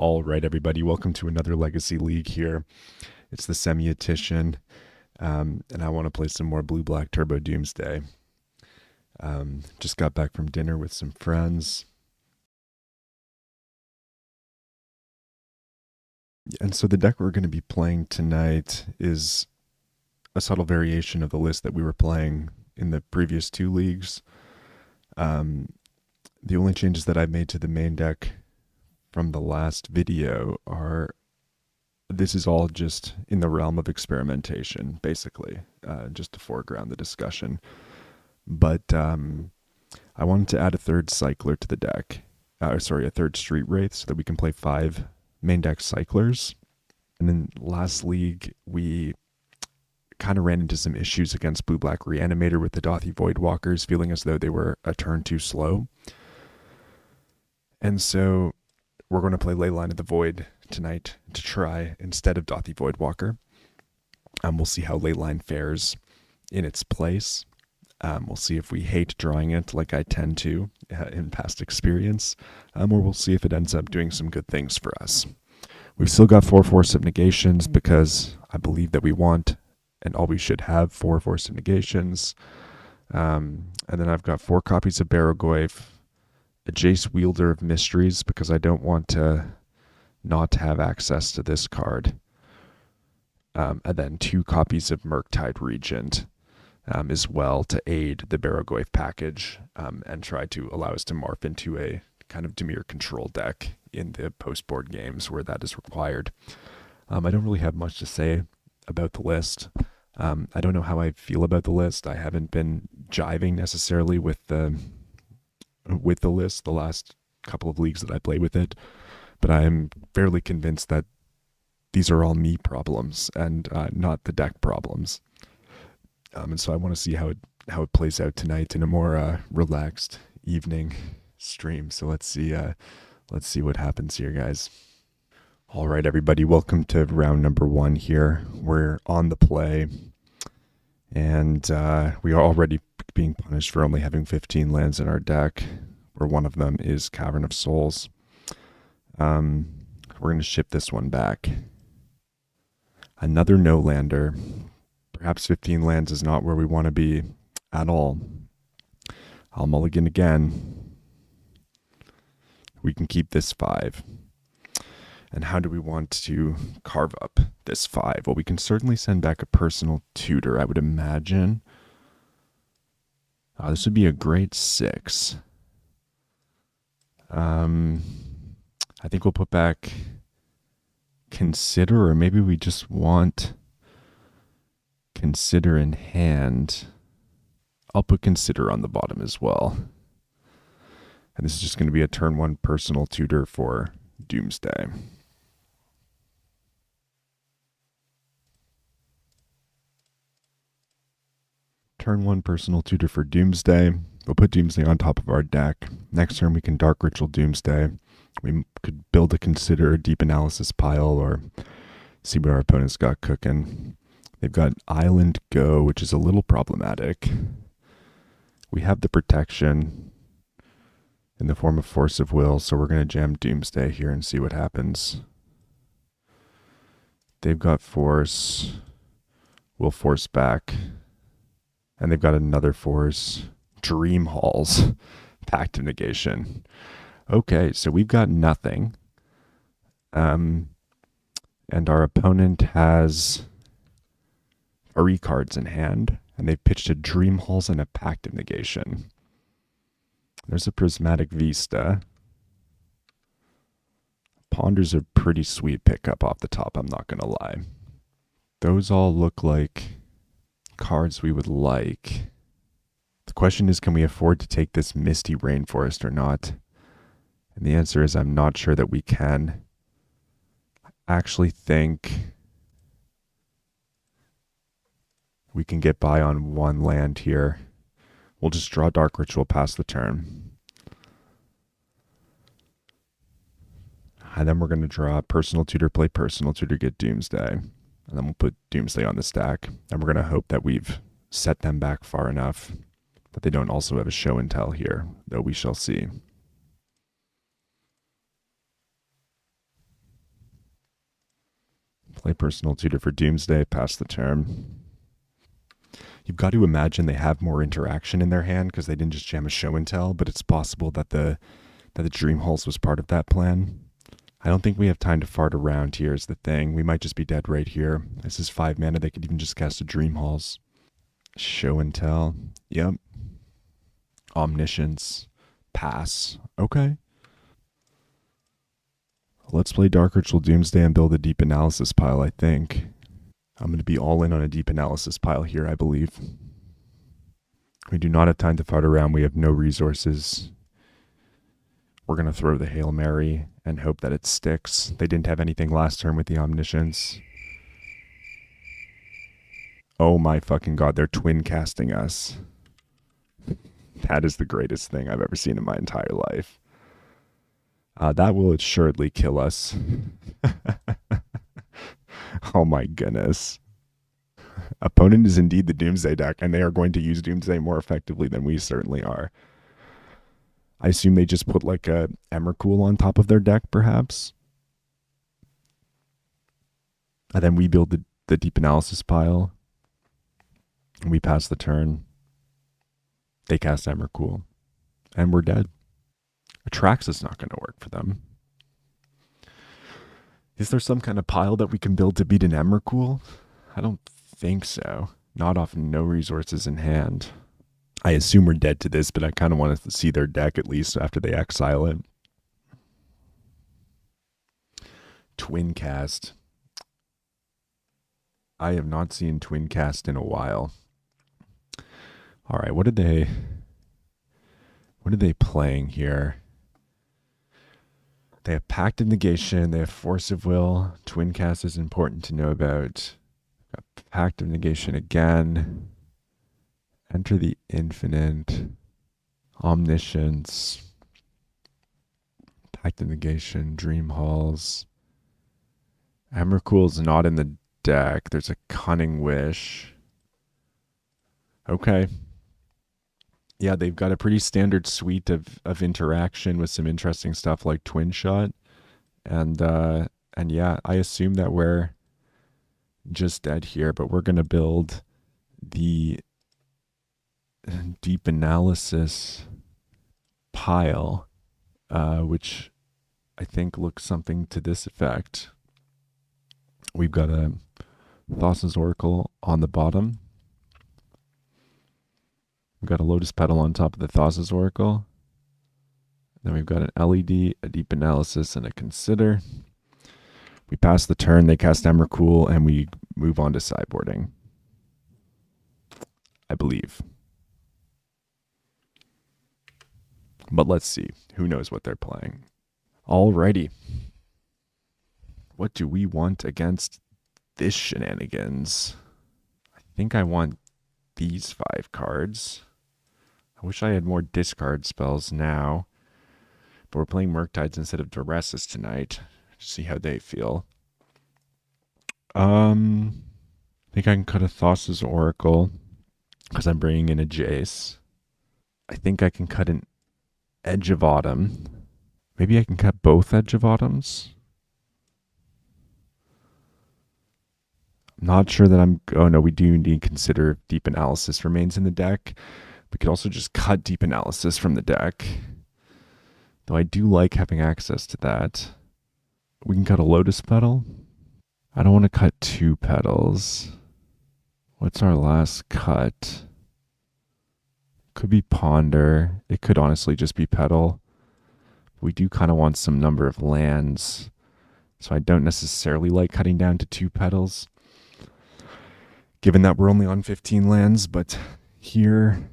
All right, everybody, welcome to another Legacy League here. It's the semi-etition, and I want to play some more Blue-Black Turbo Doomsday. Just got back from dinner with some friends. And so the deck we're going to be playing tonight is a subtle variation of the list that we were playing in the previous two leagues. The only changes that I've made to the main deck from the last video are, this is all just in the realm of experimentation, basically, just to foreground the discussion. But I wanted to add a third cycler to the deck, a third street wraith, so that we can play 5 main deck cyclers. And in last league, we kind of ran into some issues against Blue-Black Reanimator with the Dothy Voidwalkers, feeling as though they were a turn too slow. And so we're going to play Leyline of the Void tonight to try instead of Dothy Voidwalker. We'll see how Leyline fares in its place. We'll see if we hate drawing it like I tend to in past experience, or we'll see if it ends up doing some good things for us. We've still got 4 Force of Negations because I believe that we want and always should have 4 Force of Negations. And then I've got 4 copies of Barrogoyf, a Jace Wielder of Mysteries because I don't want to not have access to this card. And then 2 copies of Murktide Regent as well to aid the Barrogoyf package and try to allow us to morph into a kind of Dimir control deck in the post-board games where that is required. I don't really have much to say about the list. I don't know how I feel about the list. I haven't been jiving necessarily with the list the last couple of leagues that I played with it, but I am fairly convinced that these are all me problems and not the deck problems. And so I want to see how it plays out tonight in a more relaxed evening stream. So let's see what happens here, guys. All right, everybody, welcome to round number 1 here. We're on the play, and we are already being punished for only having 15 lands in our deck, where one of them is Cavern of Souls. We're going to ship this one back. Another no-lander. Perhaps 15 lands is not where we want to be at all. I'll mulligan again. We can keep this 5. And how do we want to carve up this 5? Well, we can certainly send back a personal tutor, I would imagine. This would be a great 6. I think we'll put back Consider, or maybe we just want Consider in hand. I'll put Consider on the bottom as well. And this is just going to be a turn 1 personal tutor for Doomsday. Turn 1 personal tutor for Doomsday. We'll put Doomsday on top of our deck. Next turn we can Dark Ritual Doomsday. We could build a Consider deep analysis pile or see what our opponent's got cooking. They've got Island Go, which is a little problematic. We have the protection in the form of Force of Will, so we're going to jam Doomsday here and see what happens. They've got Force. We'll Force back. And they've got another Force. Dream Halls. Pact of Negation. Okay, so we've got nothing. And our opponent has 3 cards in hand, and they've pitched a Dream Halls and a Pact of Negation. There's a Prismatic Vista. Ponder's a pretty sweet pickup off the top, I'm not going to lie. Those all look like cards we would like. The question is, can we afford to take this Misty Rainforest or not? And the answer is, I'm not sure that we can. I actually think we can get by on 1 land here. We'll just draw Dark Ritual past the turn. And then we're going to draw Personal Tutor, play Personal Tutor, get Doomsday. And then we'll put Doomsday on the stack. And we're going to hope that we've set them back far enough that they don't also have a show and tell here, though we shall see. Play personal tutor for Doomsday, pass the turn. You've got to imagine they have more interaction in their hand because they didn't just jam a show and tell, but it's possible that the Dream Halls was part of that plan. I don't think we have time to fart around here is the thing. We might just be dead right here. This is 5 mana. They could even just cast a Dream Halls. Show and tell. Yep. Omniscience. Pass. Okay. Let's play Dark Ritual Doomsday and build a deep analysis pile, I think. I'm going to be all in on a deep analysis pile here, I believe. We do not have time to fart around. We have no resources. We're going to throw the Hail Mary and hope that it sticks. They didn't have anything last turn with the Omniscience. Oh my fucking god, they're twin casting us. That is the greatest thing I've ever seen in my entire life. That will assuredly kill us. Oh my goodness. Opponent is indeed the Doomsday deck, and they are going to use Doomsday more effectively than we certainly are. I assume they just put like a Emrakul on top of their deck, perhaps. And then we build the deep analysis pile. We pass the turn. They cast Emrakul. And we're dead. Atrax is not going to work for them. Is there some kind of pile that we can build to beat an Emrakul? I don't think so. Not off no resources in hand. I assume we're dead to this, but I kind of want to see their deck at least after they exile it. Twin cast. I have not seen twin cast in a while. All right, what are they playing here? They have Pact of Negation. They have Force of Will. Twin cast is important to know about. Got Pact of Negation again. Enter the Infinite. Omniscience. Pact of Negation. Dream Halls. Emrakul's not in the deck. There's a Cunning Wish. Okay. Yeah, they've got a pretty standard suite of interaction with some interesting stuff like Twin Shot. And yeah, I assume that we're just dead here, but we're going to build the deep analysis pile, which I think looks something to this effect. We've got a Thassa's Oracle on the bottom. We've got a Lotus Petal on top of the Thassa's Oracle. Then we've got an LED, a Deep Analysis, and a Consider. We pass the turn, they cast Emrakul, and we move on to sideboarding. I believe. But let's see. Who knows what they're playing? Alrighty. What do we want against this shenanigans? I think I want these 5 cards. I wish I had more discard spells now. But we're playing Murktides instead of Duresses tonight. See how they feel. I think I can cut a Thassa's Oracle because I'm bringing in a Jace. I think I can cut an Edge of Autumn. Maybe I can cut both Edge of Autumns. I'm not sure that I'm... Oh no, we do need to consider if Deep Analysis remains in the deck. We could also just cut Deep Analysis from the deck. Though I do like having access to that. We can cut a Lotus Petal. I don't want to cut 2 petals. What's our last cut? Could be Ponder. It could honestly just be Petal. We do kind of want some number of lands. So I don't necessarily like cutting down to 2 petals. Given that we're only on 15 lands, but here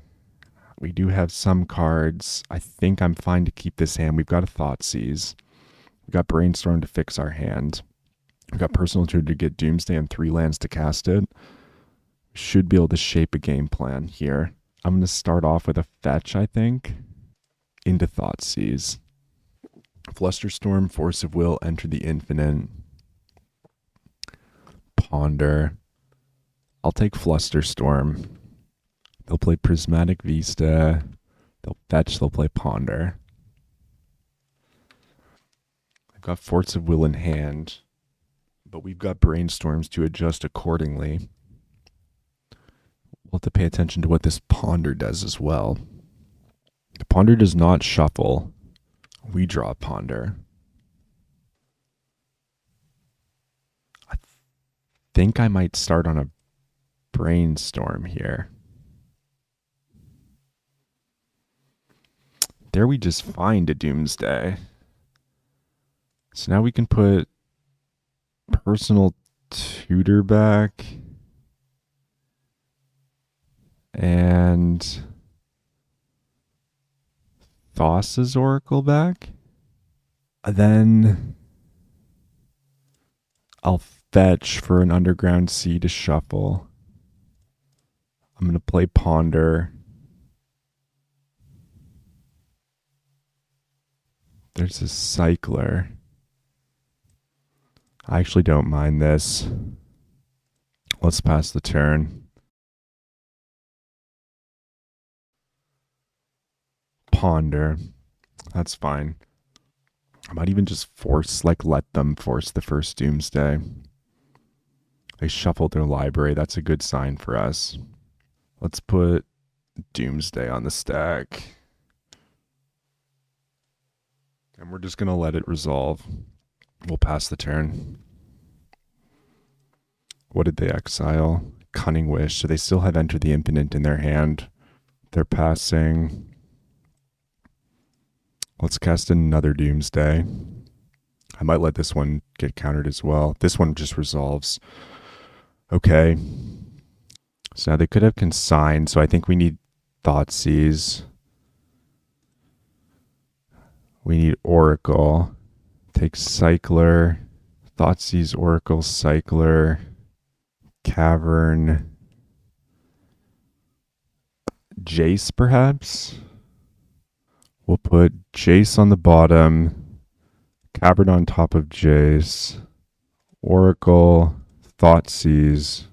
we do have some cards. I think I'm fine to keep this hand. We've got a Thoughtseize. We've got Brainstorm to fix our hand. We've got Personal Tutor to get Doomsday and 3 lands to cast it. Should be able to shape a game plan here. I'm going to start off with a fetch, I think, into Thoughtseize. Flusterstorm, Force of Will, Enter the Infinite. Ponder. I'll take Flusterstorm. They'll play Prismatic Vista. They'll fetch, they'll play Ponder. I've got Force of Will in hand. But we've got brainstorms to adjust accordingly. We'll have to pay attention to what this ponder does as well. The ponder does not shuffle. We draw ponder. I think I might start on a brainstorm here. There we just find a doomsday. So now we can put personal tutor back and Thassa's oracle back. Then I'll fetch for an underground sea to shuffle. I'm going to play ponder. There's a cycler. I actually don't mind this. Let's pass the turn. Ponder. That's fine. I might even just let them force the first doomsday. They shuffled their library. That's a good sign for us. Let's put doomsday on the stack. And we're just going to let it resolve. We'll pass the turn. What did they exile? Cunning Wish. So they still have Enter the Infinite in their hand. They're passing. Let's cast another Doomsday. I might let this one get countered as well. This one just resolves. Okay. So now they could have Consign. So I think we need Thoughtseize. We need Oracle. Take Cycler. Thoughtseize, Oracle, Cycler. Cavern. Jace, perhaps? We'll put Jace on the bottom. Cavern on top of Jace. Oracle. Thoughtseize.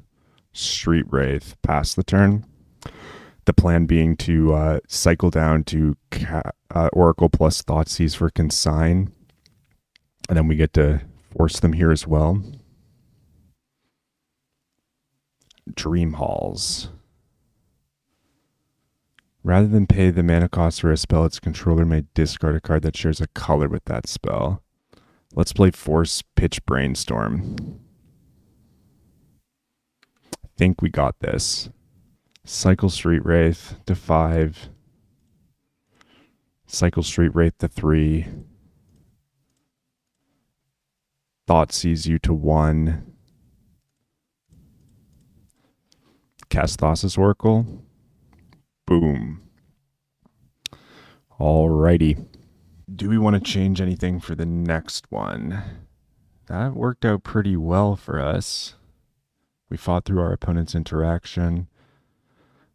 Street Wraith. Pass the turn. The plan being to cycle down to Oracle plus Thoughtseize for Consign. And then we get to force them here as well. Dream Halls. Rather than pay the mana cost for a spell, its controller may discard a card that shares a color with that spell. Let's play Force Pitch Brainstorm. I think we got this. Cycle Street Wraith to 5. Cycle Street Wraith to 3. Thoughtseize you to 1. Cast Thassa's Oracle. Boom. Alrighty. Do we want to change anything for the next one? That worked out pretty well for us. We fought through our opponent's interaction.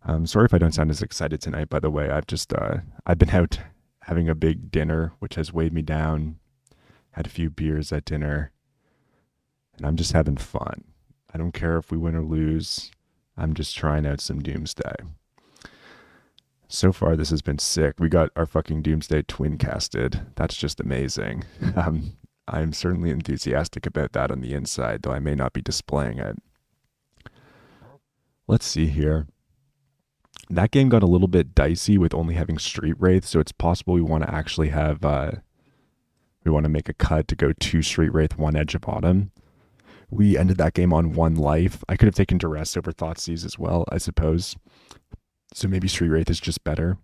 I'm sorry if I don't sound as excited tonight, by the way. I've been out having a big dinner, which has weighed me down. Had a few beers at dinner. And I'm just having fun. I don't care if we win or lose. I'm just trying out some Doomsday. So far, this has been sick. We got our fucking Doomsday twin casted. That's just amazing. I'm certainly enthusiastic about that on the inside, though I may not be displaying it. Let's see here. That game got a little bit dicey with only having Street Wraith, so it's possible we want to actually have, we want to make a cut to go 2 Street Wraith, 1 Edge of Autumn. We ended that game on 1 life. I could have taken Duress over Thoughtseize as well, I suppose. So maybe Street Wraith is just better.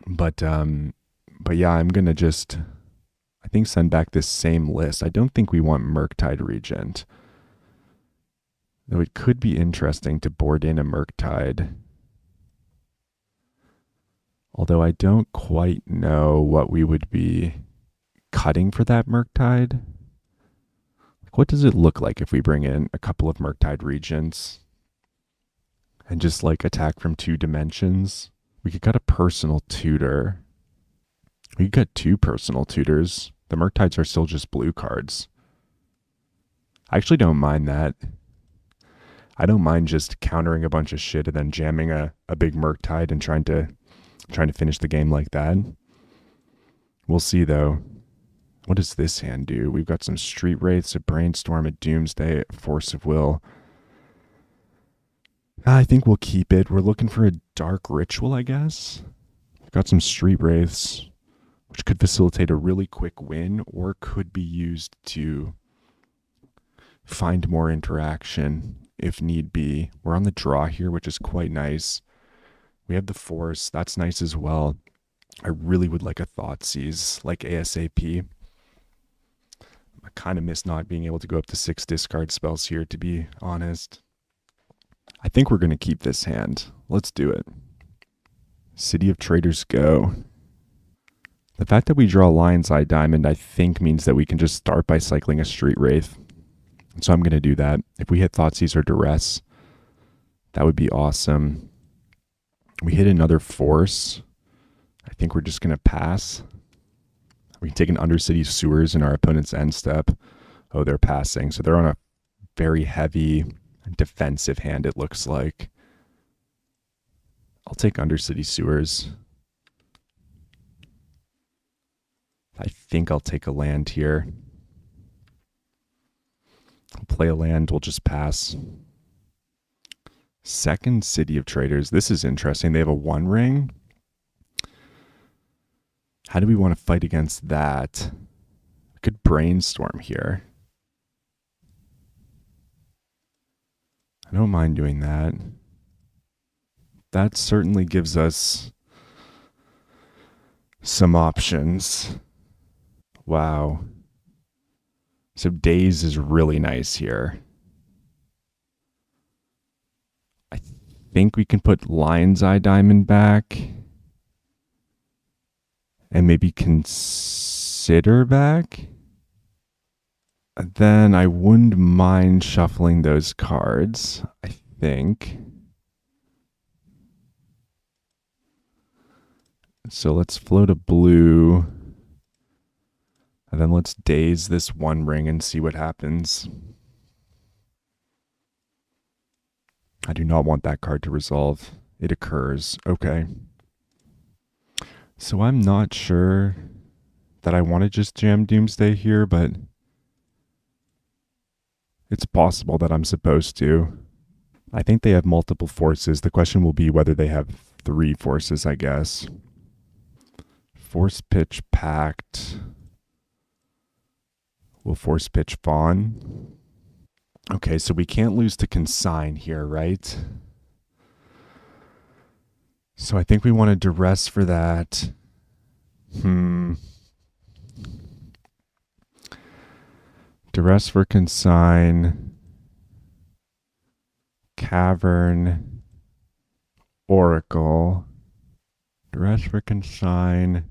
But yeah, I'm going to just, I think, send back this same list. I don't think we want Murktide Regent. Though it could be interesting to board in a Murktide. Although I don't quite know what we would be cutting for that Murktide. What does it look like if we bring in a couple of Murktide Regents and just like attack from 2 dimensions? We could cut a personal tutor. We could cut 2 personal tutors. The Murktides are still just blue cards. I actually don't mind that. I don't mind just countering a bunch of shit and then jamming a big Murktide and trying to finish the game like that. We'll see though. What does this hand do? We've got some Street Wraiths, a Brainstorm, a Doomsday, a Force of Will. I think we'll keep it. We're looking for a Dark Ritual, I guess. We've got some Street Wraiths, which could facilitate a really quick win or could be used to find more interaction if need be. We're on the draw here, which is quite nice. We have the Force. That's nice as well. I really would like a Thoughtseize, like ASAP. I kind of miss not being able to go up to 6 discard spells here, to be honest. I think we're going to keep this hand. Let's do it. City of Traders, go. The fact that we draw Lion's Eye Diamond, I think, means that we can just start by cycling a Street Wraith. So I'm going to do that. If we hit Thoughtseize or Duress, that would be awesome. We hit another Force. I think we're just going to pass. We can take an Undercity Sewers in our opponent's end step. Oh, they're passing. So they're on a very heavy defensive hand, it looks like. I'll take Undercity Sewers. I think I'll take a land here. I'll play a land, we'll just pass. Second City of Traders. This is interesting. They have a 1 ring. How do we want to fight against that? We could Brainstorm here. I don't mind doing that. That certainly gives us some options. Wow. So Daze is really nice here. I think we can put Lion's Eye Diamond back. And maybe consider back. Then I wouldn't mind shuffling those cards, I think. So let's float a blue. And then let's Daze this 1 ring and see what happens. I do not want that card to resolve. It occurs. Okay. So I'm not sure that I want to just jam Doomsday here, but it's possible that I'm supposed to. I think they have multiple forces. The question will be whether they have 3 forces, I guess. Force Pitch Pact. We'll Force Pitch Fawn. Okay, so we can't lose to Consign here, right? So I think we want to Duress for that. Duress for Consign. Cavern. Oracle. Duress for Consign.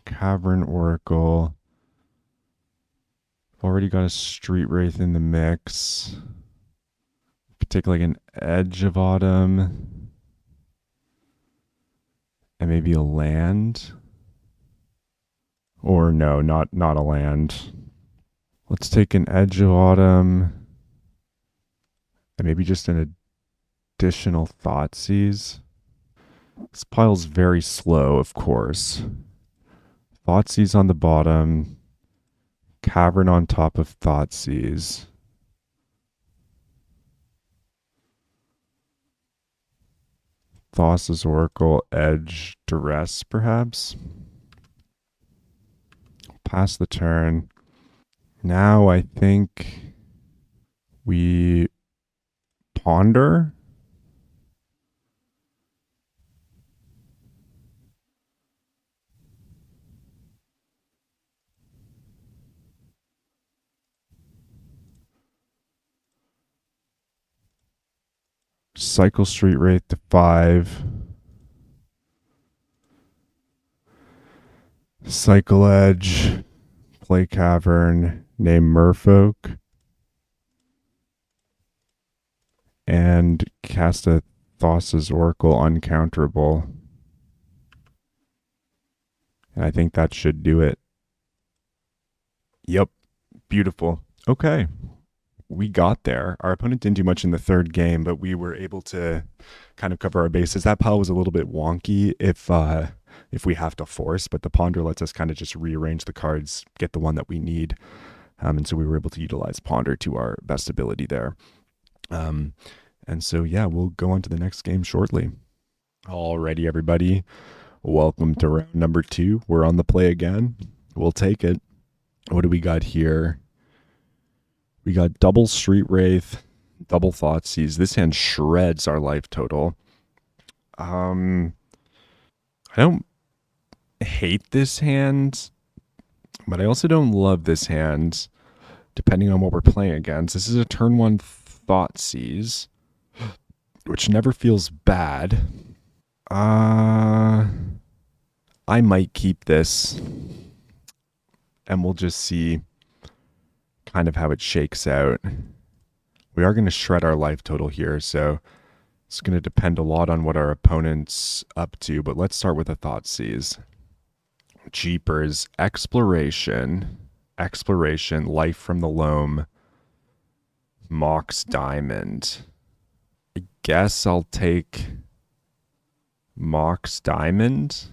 Cavern Oracle. Already got a Street Wraith in the mix. Could take like an Edge of Autumn. And maybe a land. Or no, not a land. Let's take an Edge of Autumn. And maybe just an additional Thoughtseize. This pile's very slow, of course. Thoughtseize on the bottom. Cavern on top of Thoughtseize. Thassa's Oracle, Edge, Duress, perhaps. Pass the turn. Now I think we ponder. Cycle Street Wraith to 5. Cycle Edge. Play Cavern. Name Merfolk. And cast a Thassa's Oracle uncounterable. And I think that should do it. Yep. Beautiful. Okay. We got there. Our opponent didn't do much in the third game, but we were able to kind of cover our bases. That pile was a little bit wonky. If if we have to force, but the ponder lets us kind of just rearrange the cards, get the one that we need. And so we were able to utilize ponder to our best ability there. And so, yeah, we'll go on to the next game shortly. Alrighty, everybody. Welcome to round number 2. We're on the play again. We'll take it. What do we got here? We got double Street Wraith, double Thoughtseize. This hand shreds our life total. I don't hate this hand, but I also don't love this hand, depending on what we're playing against. This is a turn 1 Thoughtseize, which never feels bad. I might keep this, and we'll just see kind of how it shakes out. We are going to shred our life total here, so it's going to depend a lot on what our opponent's up to, but let's start with a Thoughtseize. Jeepers, Exploration, Life from the Loam, Mox Diamond. I guess I'll take Mox Diamond.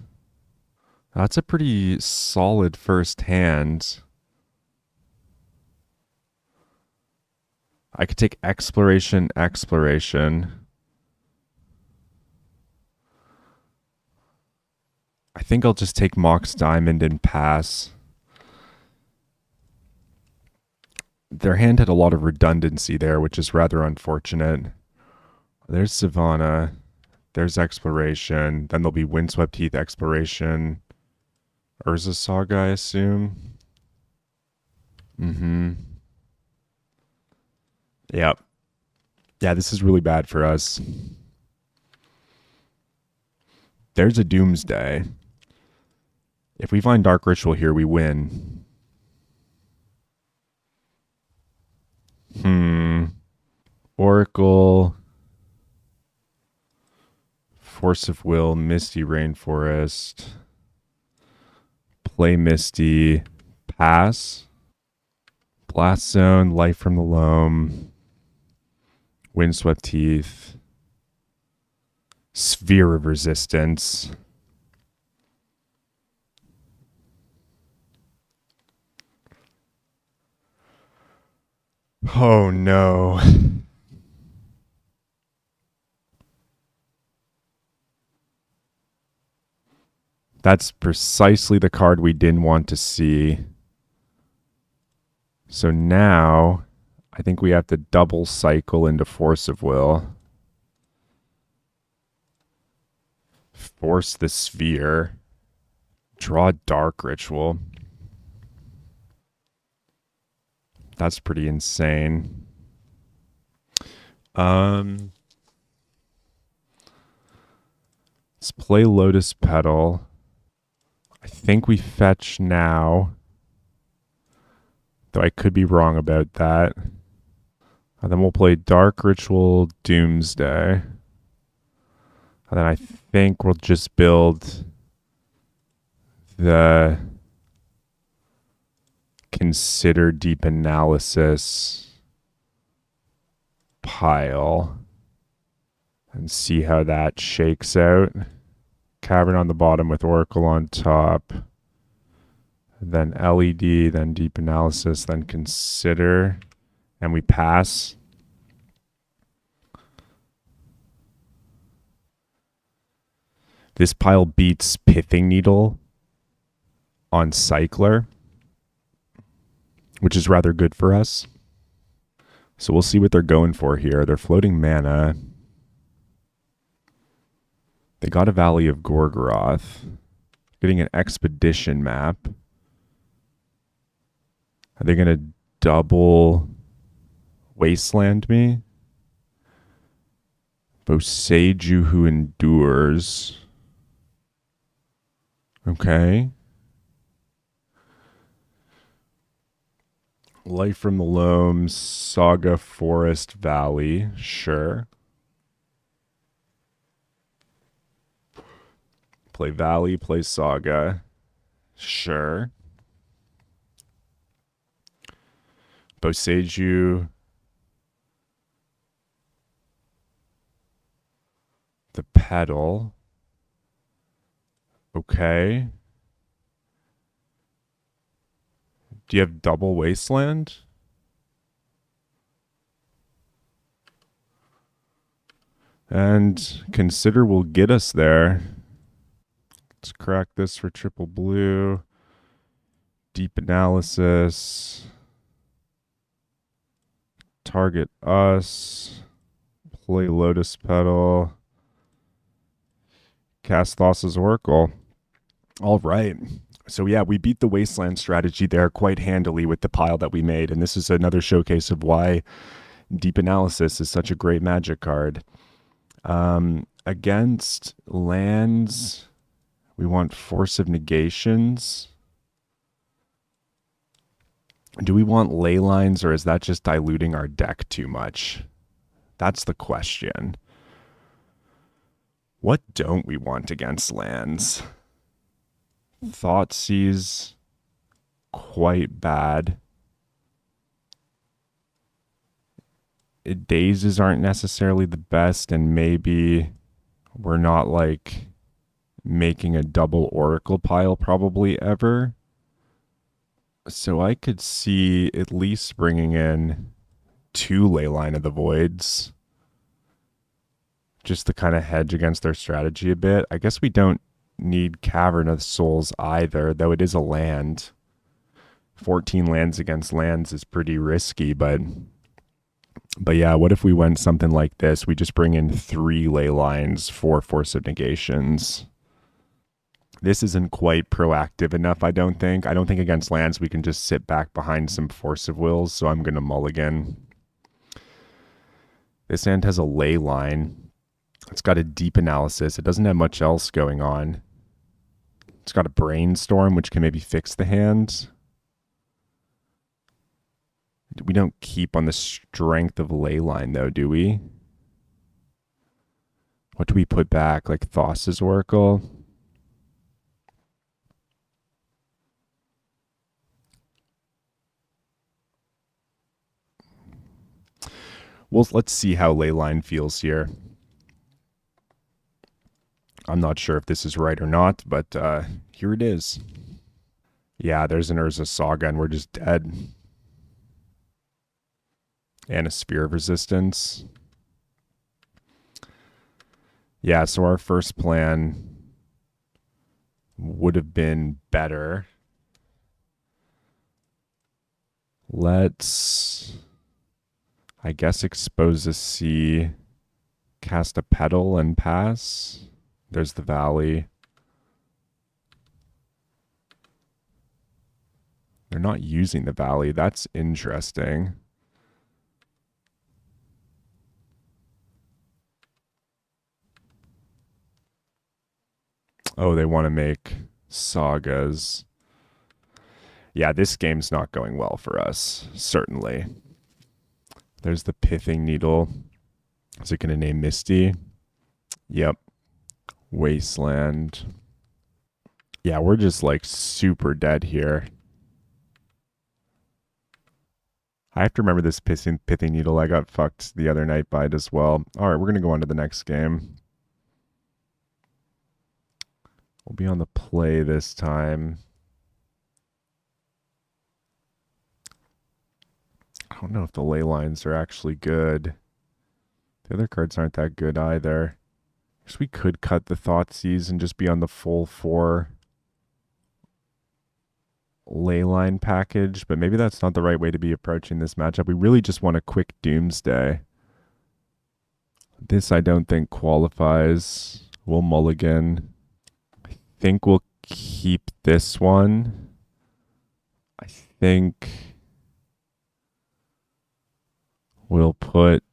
That's a pretty solid first hand. I could take Exploration. I think I'll just take Mox Diamond and pass. Their hand had a lot of redundancy there, which is rather unfortunate. There's Savannah. There's Exploration. Then there'll be Windswept Heath, Exploration. Urza Saga, I assume. Yep. Yeah, this is really bad for us. There's a Doomsday. If we find Dark Ritual here, we win. Oracle. Force of Will, Misty Rainforest. Play Misty. Pass. Blast Zone, Life from the Loam. Windswept Heath. Sphere of Resistance. Oh no. That's precisely the card we didn't want to see. So now, I think we have to double cycle into Force of Will. Force the Sphere. Draw Dark Ritual. That's pretty insane. Let's play Lotus Petal. I think we fetch now. Though I could be wrong about that. And then we'll play Dark Ritual Doomsday. And then I think we'll just build the Consider Deep Analysis pile and see how that shakes out. Cavern on the bottom with Oracle on top. Then LED, then Deep Analysis, then Consider. And we pass. This pile beats Pithing Needle on Cycler, which is rather good for us. So we'll see what they're going for here. They're floating mana. They got a Valley of Gorgoroth. Getting an Expedition map. Are they going to double Wasteland me? Boseiju Who Endures. Okay. Life from the Loam, Saga Forest Valley. Sure. Play Valley, play Saga. Sure. Boseiju. The Petal. Okay. Do you have double wasteland? And consider will get us there. Let's crack this for triple blue. Deep analysis. Target us. Play Lotus Petal. Cast Thassa's Oracle. All right. So yeah, we beat the Wasteland strategy there quite handily with the pile that we made. And this is another showcase of why Deep Analysis is such a great Magic card. Against lands, we want Force of Negations. Do we want ley lines, or is that just diluting our deck too much? That's the question. What don't we want against lands? Thoughtseize, quite bad. Dazes aren't necessarily the best, and maybe we're not like making a double Oracle pile probably ever. So I could see at least bringing in 2 Leyline of the Voids just to kind of hedge against their strategy a bit. I guess we don't need Cavern of Souls either, though it is a land. 14 lands against lands is pretty risky, but yeah, what if we went something like this? We just bring in 3 ley lines for Force of Negations. This isn't quite proactive enough, I don't think. I don't think against lands we can just sit back behind some Force of Wills, so I'm going to mulligan. This hand has a ley line. It's got a deep analysis. It doesn't have much else going on. It's got a brainstorm, which can maybe fix the hand. We don't keep on the strength of Leyline, though, do we? What do we put back? Like Thassa's Oracle? Well, let's see how Leyline feels here. I'm not sure if this is right or not, but here it is. Yeah, there's an Urza Saga, and we're just dead. And a Sphere of Resistance. Yeah, so our first plan would have been better. Let's, I guess, expose a C, cast a Petal, and pass. There's the Valley. They're not using the Valley. That's interesting. Oh, they want to make sagas. Yeah, this game's not going well for us, certainly. There's the Pithing Needle. Is it going to name Misty? Yep. Wasteland. Yeah, we're just like super dead here. I have to remember this Pithing Needle. I got fucked the other night by it as well. All right, we're going to go on to the next game. We'll be on the play this time. I don't know if the ley lines are actually good. The other cards aren't that good either. I guess we could cut the Thoughtseize and just be on the full 4 ley line package, but maybe that's not the right way to be approaching this matchup. We really just want a quick Doomsday. This I don't think qualifies. We'll mulligan. I think we'll keep this one. I think we'll put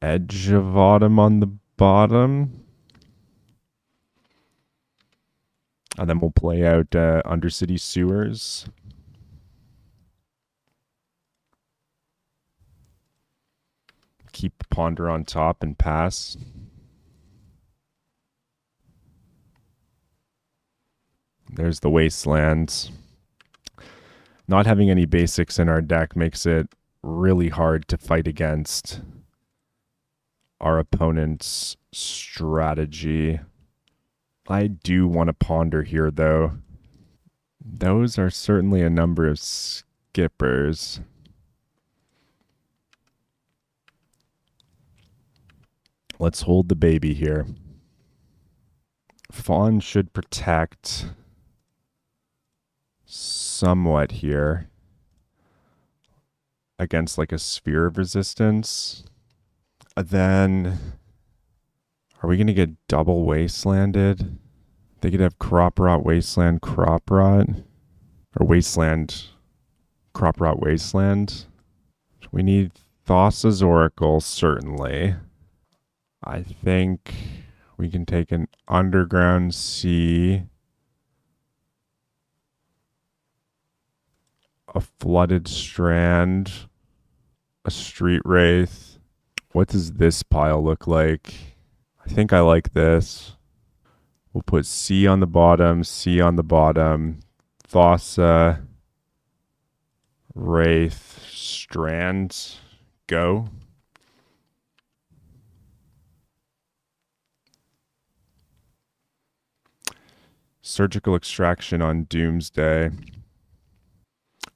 Edge of Autumn on the bottom. And then we'll play out Undercity Sewers. Keep Ponder on top and pass. There's the Wastelands. Not having any basics in our deck makes it really hard to fight against our opponent's strategy. I do want to ponder here, though. Those are certainly a number of skippers. Let's hold the baby here. Fawn should protect somewhat here against like a sphere of resistance. Then are we going to get double wastelanded? They could have crop rot, wasteland, crop rot, or wasteland, crop rot, wasteland. We need Thassa's Oracle, certainly. I think we can take an Underground Sea, a Flooded Strand, a Street Wraith. What does this pile look like? I think I like this. We'll put C on the bottom, Thassa, Wraith, Strand, go. Surgical Extraction on Doomsday.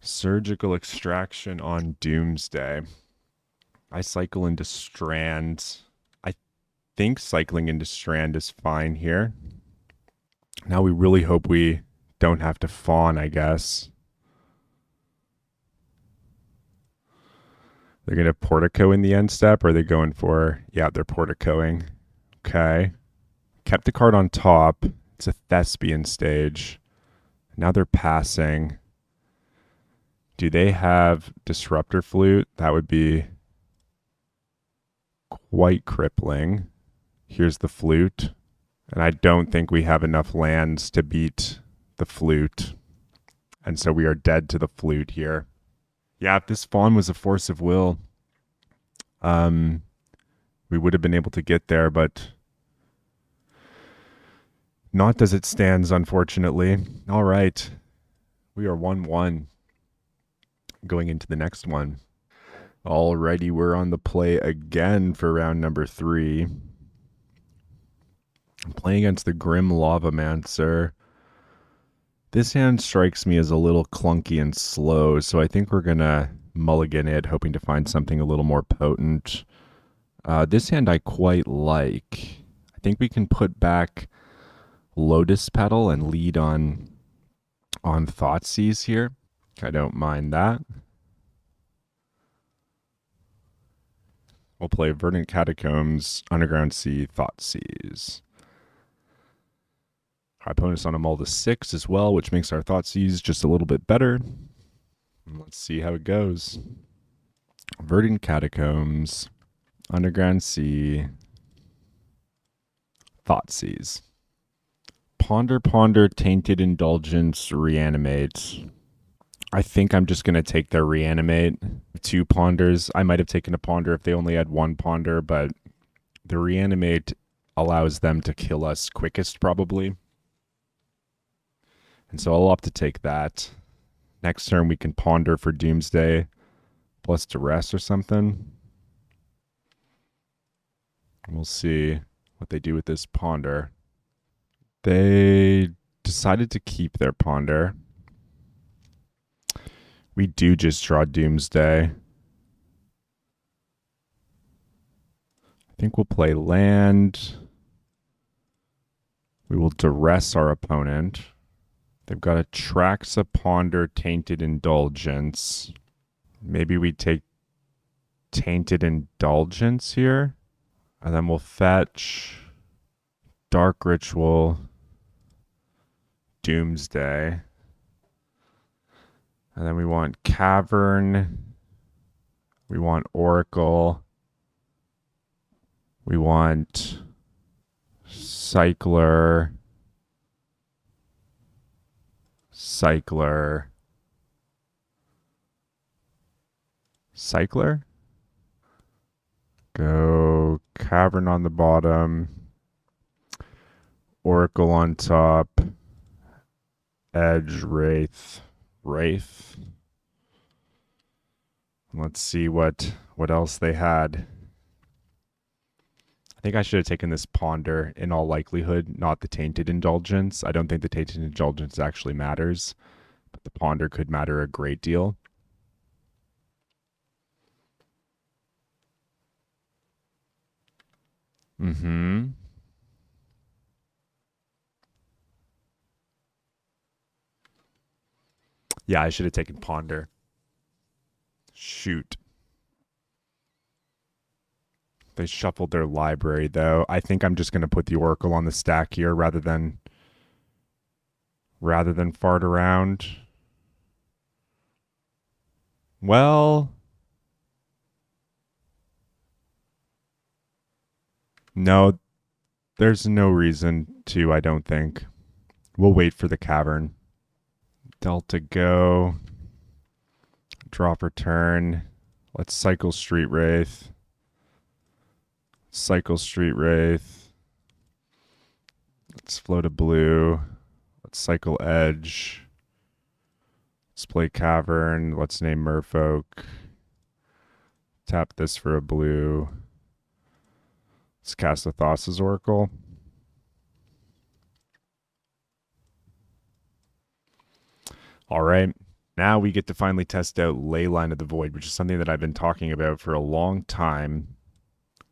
Surgical Extraction on Doomsday. I cycle into Strand. I think cycling into Strand is fine here. Now we really hope we don't have to fawn, I guess. They're going to portico in the end step, or are they going for... Yeah, they're porticoing. Okay. Kept the card on top. It's a Thespian stage. Now they're passing. Do they have Disruptor Flute? That would be quite crippling. Here's the flute. And I don't think we have enough lands to beat the flute. And so we are dead to the flute here. Yeah, if this fawn was a force of will, we would have been able to get there, but not as it stands, unfortunately. All right. We are 1-1 going into the next one. Alrighty, we're on the play again for round number 3. I'm playing against the Grim Lavamancer. This hand strikes me as a little clunky and slow, so I think we're going to mulligan it, hoping to find something a little more potent. This hand I quite like. I think we can put back Lotus Petal and lead on Thoughtseize here. I don't mind that. We'll play Verdant Catacombs, Underground Sea, Thoughtseize. Our opponent's on a mull to 6 as well, which makes our Thoughtseize just a little bit better. Let's see how it goes. Verdant Catacombs, Underground Sea, Thoughtseize. Ponder, Tainted Indulgence, Reanimate. I think I'm just going to take their Reanimate. 2 Ponders. I might have taken a Ponder if they only had 1 Ponder, but the Reanimate allows them to kill us quickest, probably. And so I'll opt to take that. Next turn we can Ponder for Doomsday, plus Duress or something. We'll see what they do with this Ponder. They decided to keep their Ponder. We do just draw Doomsday. I think we'll play land. We will Duress our opponent. They've got a Traxa, Ponder, Tainted Indulgence. Maybe we take Tainted Indulgence here. And then we'll fetch Dark Ritual, Doomsday. And then we want Cavern. We want Oracle. We want Cycler. Cycler. Go Cavern on the bottom. Oracle on top. Edge, Wraith. Let's see what else they had. think I should have taken this Ponder in all likelihood, not the Tainted Indulgence. I don't think the Tainted Indulgence actually matters, but the Ponder could matter a great deal. Mm-hmm. Yeah, I should have taken Ponder. Shoot. They shuffled their library, though. I think I'm just going to put the Oracle on the stack here rather than fart around. Well, no, there's no reason to, I don't think. We'll wait for the cavern. Delta go. Drop return. Let's cycle Street Wraith. Cycle Street Wraith. Let's float a blue. Let's cycle Edge. Let's play Cavern. Let's name Merfolk. Tap this for a blue. Let's cast the Thassa's Oracle. All right. Now we get to finally test out Leyline of the Void, which is something that I've been talking about for a long time.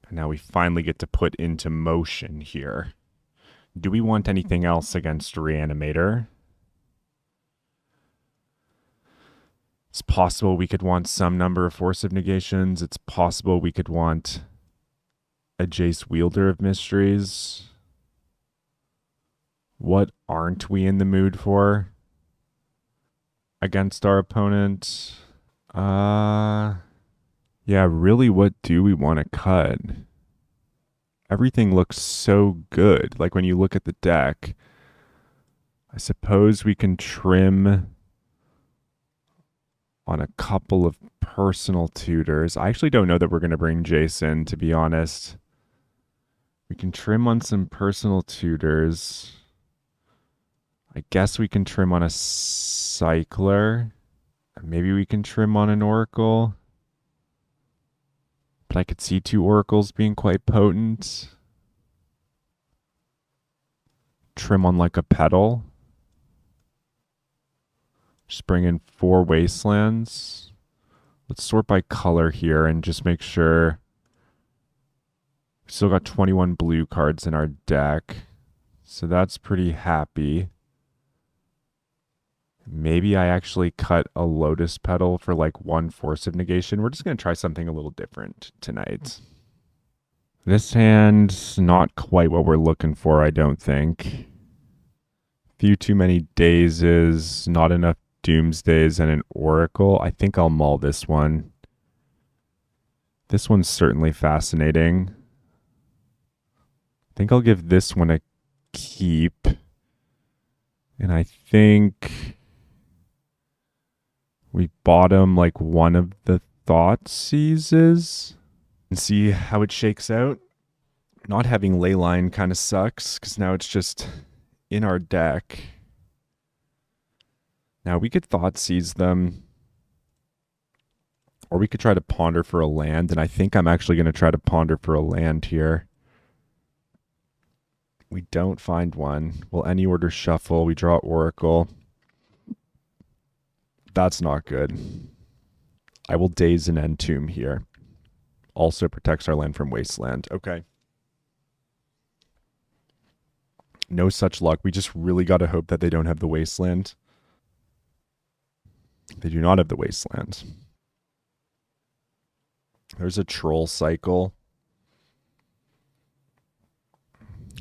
And now we finally get to put into motion here. Do we want anything else against Reanimator? It's possible we could want some number of Force of Negations. It's possible we could want a Jace Wielder of Mysteries. What aren't we in the mood for against our opponent? Yeah, really, what do we want to cut? Everything looks so good. Like when you look at the deck, I suppose we can trim on a couple of personal tutors. I actually don't know that we're going to bring Jason, to be honest. We can trim on some personal tutors. I guess we can trim on a cycler. Maybe we can trim on an oracle. But I could see two oracles being quite potent. Trim on like a petal. Just bring in 4 wastelands. Let's sort by color here and just make sure. We still got 21 blue cards in our deck. So that's pretty happy. Maybe I actually cut a lotus petal for like 1 Force of Negation. We're just going to try something a little different tonight. This hand's not quite what we're looking for, I don't think. Few too many dazes, not enough Doomsdays, and an Oracle. I think I'll mull this one. This one's certainly fascinating. I think I'll give this one a keep. And I think we bottom like one of the Thought Seizes and see how it shakes out. Not having Leyline kind of sucks because now it's just in our deck. Now we could Thought Seize them, or we could try to ponder for a land, and I think I'm actually going to try to ponder for a land here. We don't find one. We'll any order shuffle. We draw Oracle. That's not good. I will Daze and Entomb here. Also protects our land from Wasteland. Okay. No such luck. We just really got to hope that they don't have the Wasteland. They do not have the Wasteland. There's a Troll Cycle.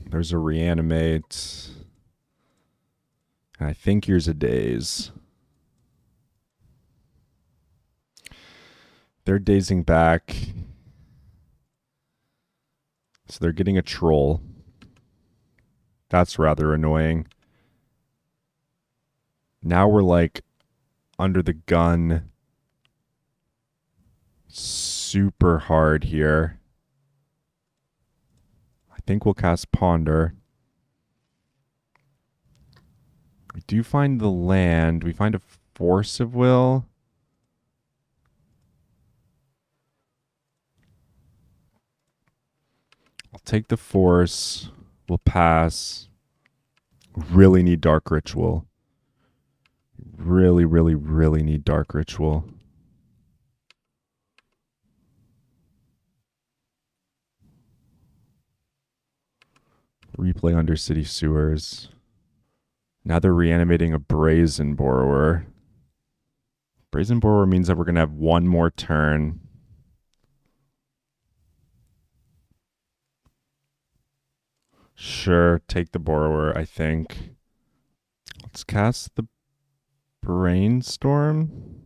There's a Reanimate. And I think here's a Daze. They're dazing back. So they're getting a Troll. That's rather annoying. Now we're like under the gun super hard here. I think we'll cast Ponder. We do find the land. We find a Force of Will. I'll take the force. We'll pass. Really need Dark Ritual. Really, really, really need Dark Ritual. Replay Undercity Sewers. Now they're reanimating a Brazen Borrower. Brazen Borrower means that we're going to have one more turn. Sure, take the Borrower, I think. Let's cast the Brainstorm.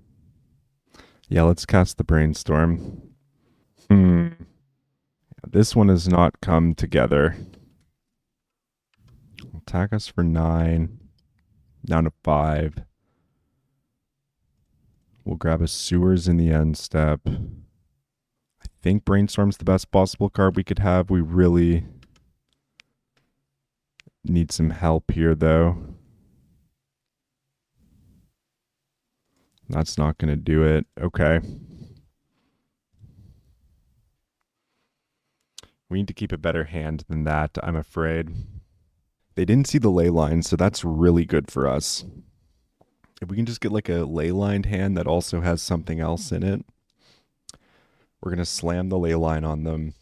Yeah, let's cast the Brainstorm. This one has not come together. Attack us for 9. Down to 5. We'll grab a Sewers in the end step. I think Brainstorm's the best possible card we could have. We really need some help here, though. That's not going to do it. Okay. We need to keep a better hand than that, I'm afraid. They didn't see the ley line, so that's really good for us. If we can just get like a ley lined hand that also has something else in it, we're going to slam the ley line on them.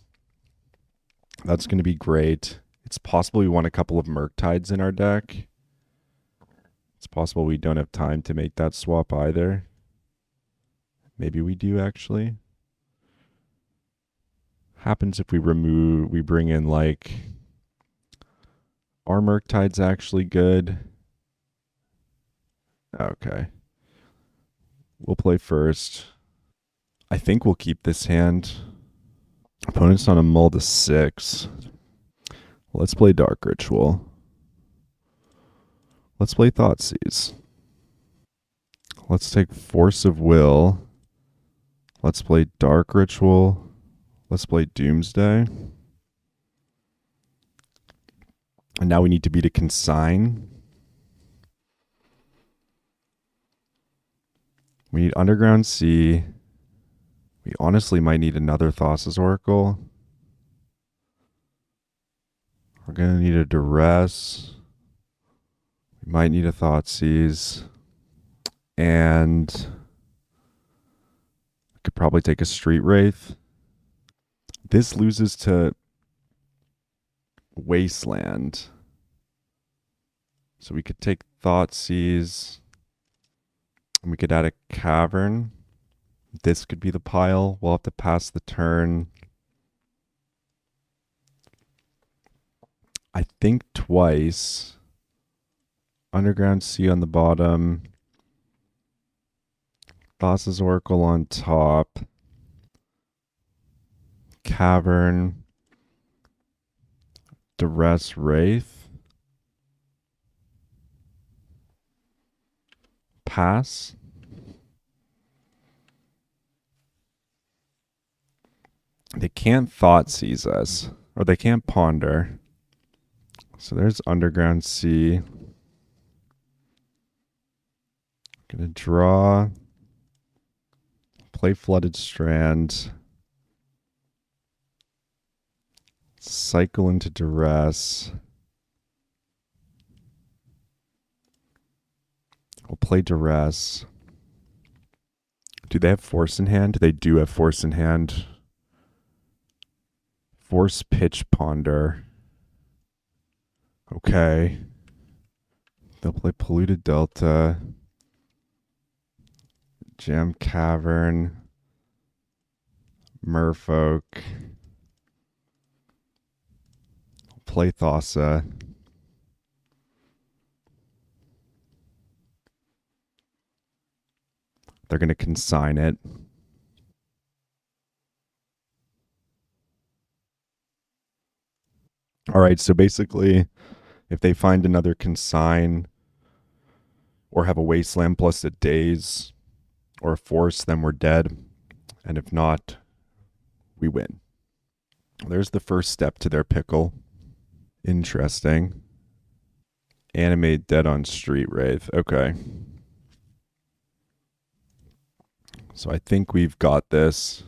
That's going to be great. It's possible we want a couple of Murktides in our deck. It's possible we don't have time to make that swap either. Maybe we do, actually. Happens if we bring in like... Are Murktides actually good? Okay. We'll play first. I think we'll keep this hand. Opponent's on a mull to 6. Let's play Dark Ritual. Let's play Thoughtseize. Let's take Force of Will. Let's play Dark Ritual. Let's play Doomsday. And now we need to beat a Consign. We need Underground Sea. We honestly might need another Thassa's Oracle. We're going to need a Duress. We might need a Thoughtseize. And I could probably take a Street Wraith. This loses to Wasteland. So we could take Thoughtseize. And we could add a Cavern. This could be the pile. We'll have to pass the turn. I think twice. Underground Sea on the bottom. Thassa's Oracle on top. Cavern. Duress Wraith. Pass. They can't Thoughtseize us. Or they can't Ponder. So there's Underground Sea. Gonna draw. Play Flooded Strand. Cycle into Duress. We'll play Duress. Do they have Force in hand? They do have Force in hand. Force Pitch Ponder. Okay. They'll play Polluted Delta. Jam Cavern. Merfolk. Play Thassa. They're going to consign it. All right, so basically, if they find another consign or have a Wasteland plus a Daze or a Force, then we're dead. And if not, we win. There's the first step to their pickle. Interesting. Animate dead on Street Wraith. Okay. So I think we've got this.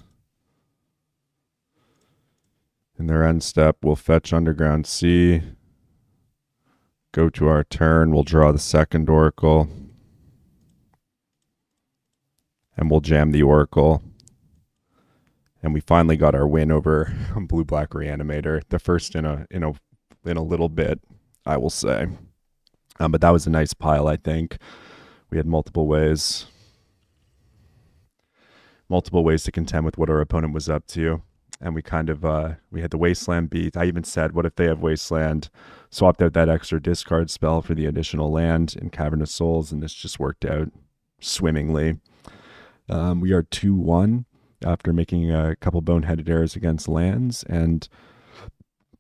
In their end step, we'll fetch Underground Sea. Go to our turn. We'll draw the second Oracle. And we'll jam the Oracle. And we finally got our win over Blue Black Reanimator. The first in a little bit, I will say. But that was a nice pile, I think. We had multiple ways to contend with what our opponent was up to. And we kind of, we had the Wasteland beat. I even said, what if they have Wasteland? Swapped out that extra discard spell for the additional land in Cavern of Souls, and this just worked out swimmingly. We are 2-1 after making a couple boneheaded errors against lands. And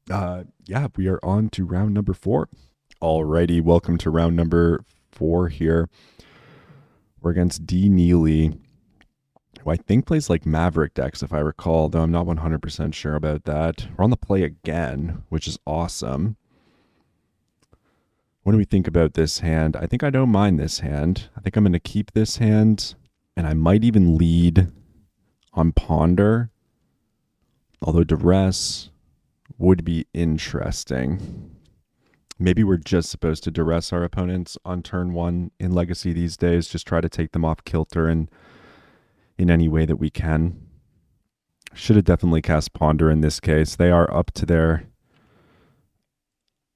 we are on to round number 4. Alrighty, welcome to round number 4 here. We're against D. Neely, who I think plays like Maverick decks, if I recall, though I'm not 100% sure about that. We're on the play again, which is awesome. What do we think about this hand? I think I don't mind this hand. I think I'm going to keep this hand, and I might even lead on Ponder, although Duress would be interesting. Maybe we're just supposed to duress our opponents on turn 1 in Legacy these days, just try to take them off kilter and in any way that we can. Should have definitely cast Ponder in this case. They are up to their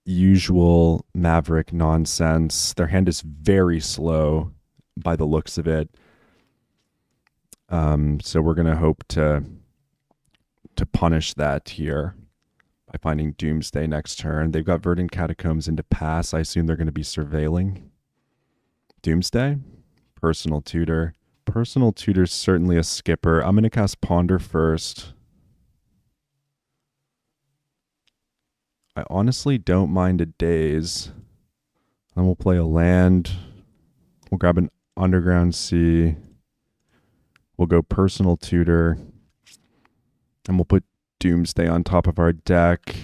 usual Maverick nonsense. Their hand is very slow by the looks of it. So we're going to hope to punish that here by finding Doomsday next turn. They've got Verdant Catacombs into pass. I assume they're going to be surveilling Doomsday. Personal Tutor. Personal Tutor's certainly a skipper. I'm going to cast Ponder first. I honestly don't mind a Daze. Then we'll play a land. We'll grab an Underground Sea. We'll go Personal Tutor. And we'll put Doomsday on top of our deck.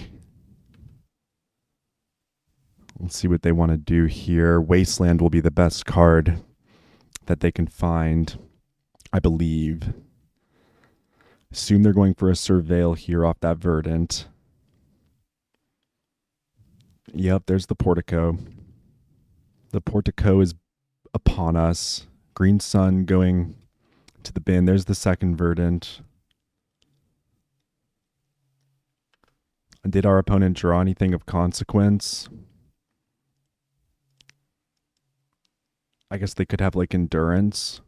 Let's see what they want to do here. Wasteland will be the best card that they can find, I believe. Assume they're going for a Surveil here off that Verdant. Yep, there's the Portico. The Portico is upon us. Green Sun going to the bin. There's the second Verdant. Did our opponent draw anything of consequence? I guess they could have like Endurance.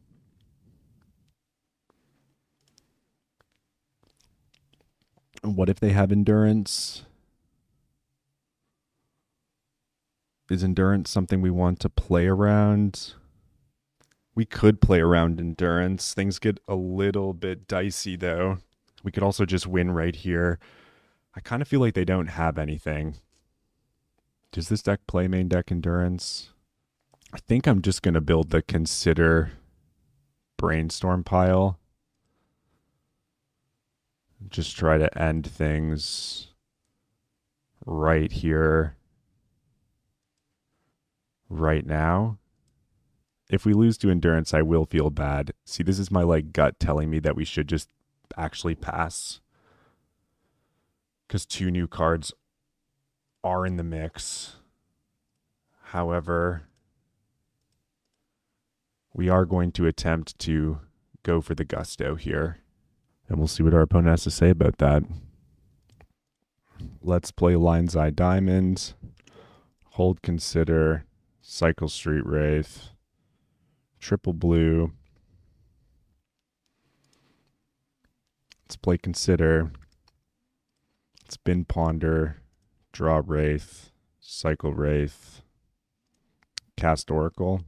What if they have Endurance? Is Endurance something we want to play around? We could play around Endurance. Things get a little bit dicey though. We could also just win right here. I kind of feel like they don't have anything. Does this deck play main deck Endurance? I think I'm just going to build the Consider Brainstorm pile. Just try to end things right here, right now. If we lose to Endurance, I will feel bad. See, this is my gut telling me that we should just actually pass. Because 2 new cards are in the mix. However, we are going to attempt to go for the Gusto here. And we'll see what our opponent has to say about that. Let's play Lion's Eye Diamond. Hold Consider. Cycle Street Wraith. Triple blue. Let's play Consider. Spin Ponder. Draw Wraith. Cycle Wraith. Cast Oracle.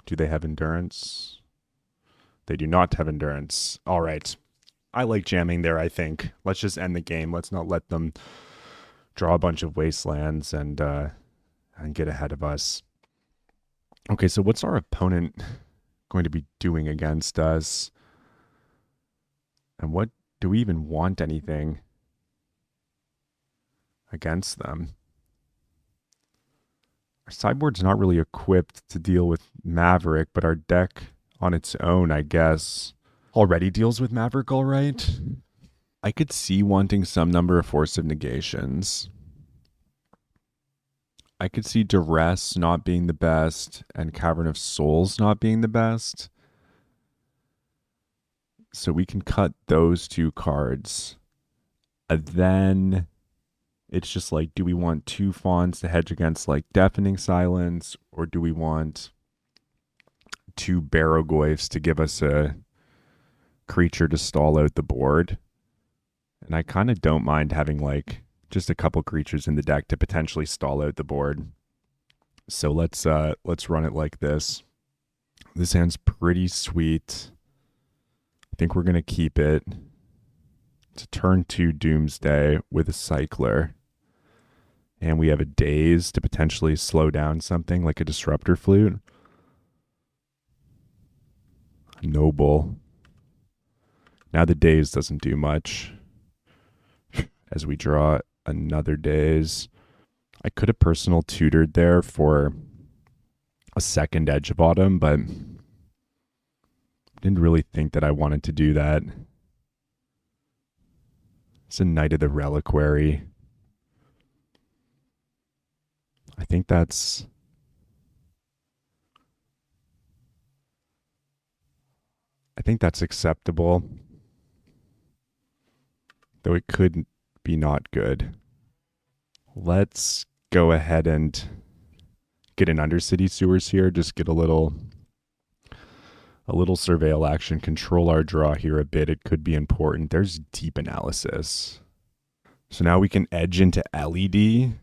Do they have Endurance? They do not have Endurance. All right. I like jamming there, I think. Let's just end the game. Let's not let them draw a bunch of Wastelands and get ahead of us. Okay, so what's our opponent going to be doing against us? And what do we even want anything against them? Our sideboard's not really equipped to deal with Maverick, but our deck on its own, I guess, already deals with Maverick all right. I could see wanting some number of Force of Negations. I could see Duress not being the best and Cavern of Souls not being the best. So we can cut those two cards. And then it's just like, do we want two Fawns to hedge against like Deafening Silence, or do we want two Barrogoyfs to give us a creature to stall out the board? And I kind of don't mind having like just a couple creatures in the deck to potentially stall out the board. So let's run it like this. This hand's pretty sweet. I think we're gonna keep it. It's a turn 2 Doomsday with a Cycler. And we have a Daze to potentially slow down something like a Disruptor Flute. Noble. Now the Daze doesn't do much. As we draw another Daze. I could have personal tutored there for a second Edge of Autumn, but didn't really think that I wanted to do that. It's a Knight of the Reliquary. I think that's acceptable. Though it could be not good. Let's go ahead and get an Undercity Sewers here. Just get a little surveil action. Control our draw here a bit. It could be important. There's Deep Analysis. So now we can edge into LED.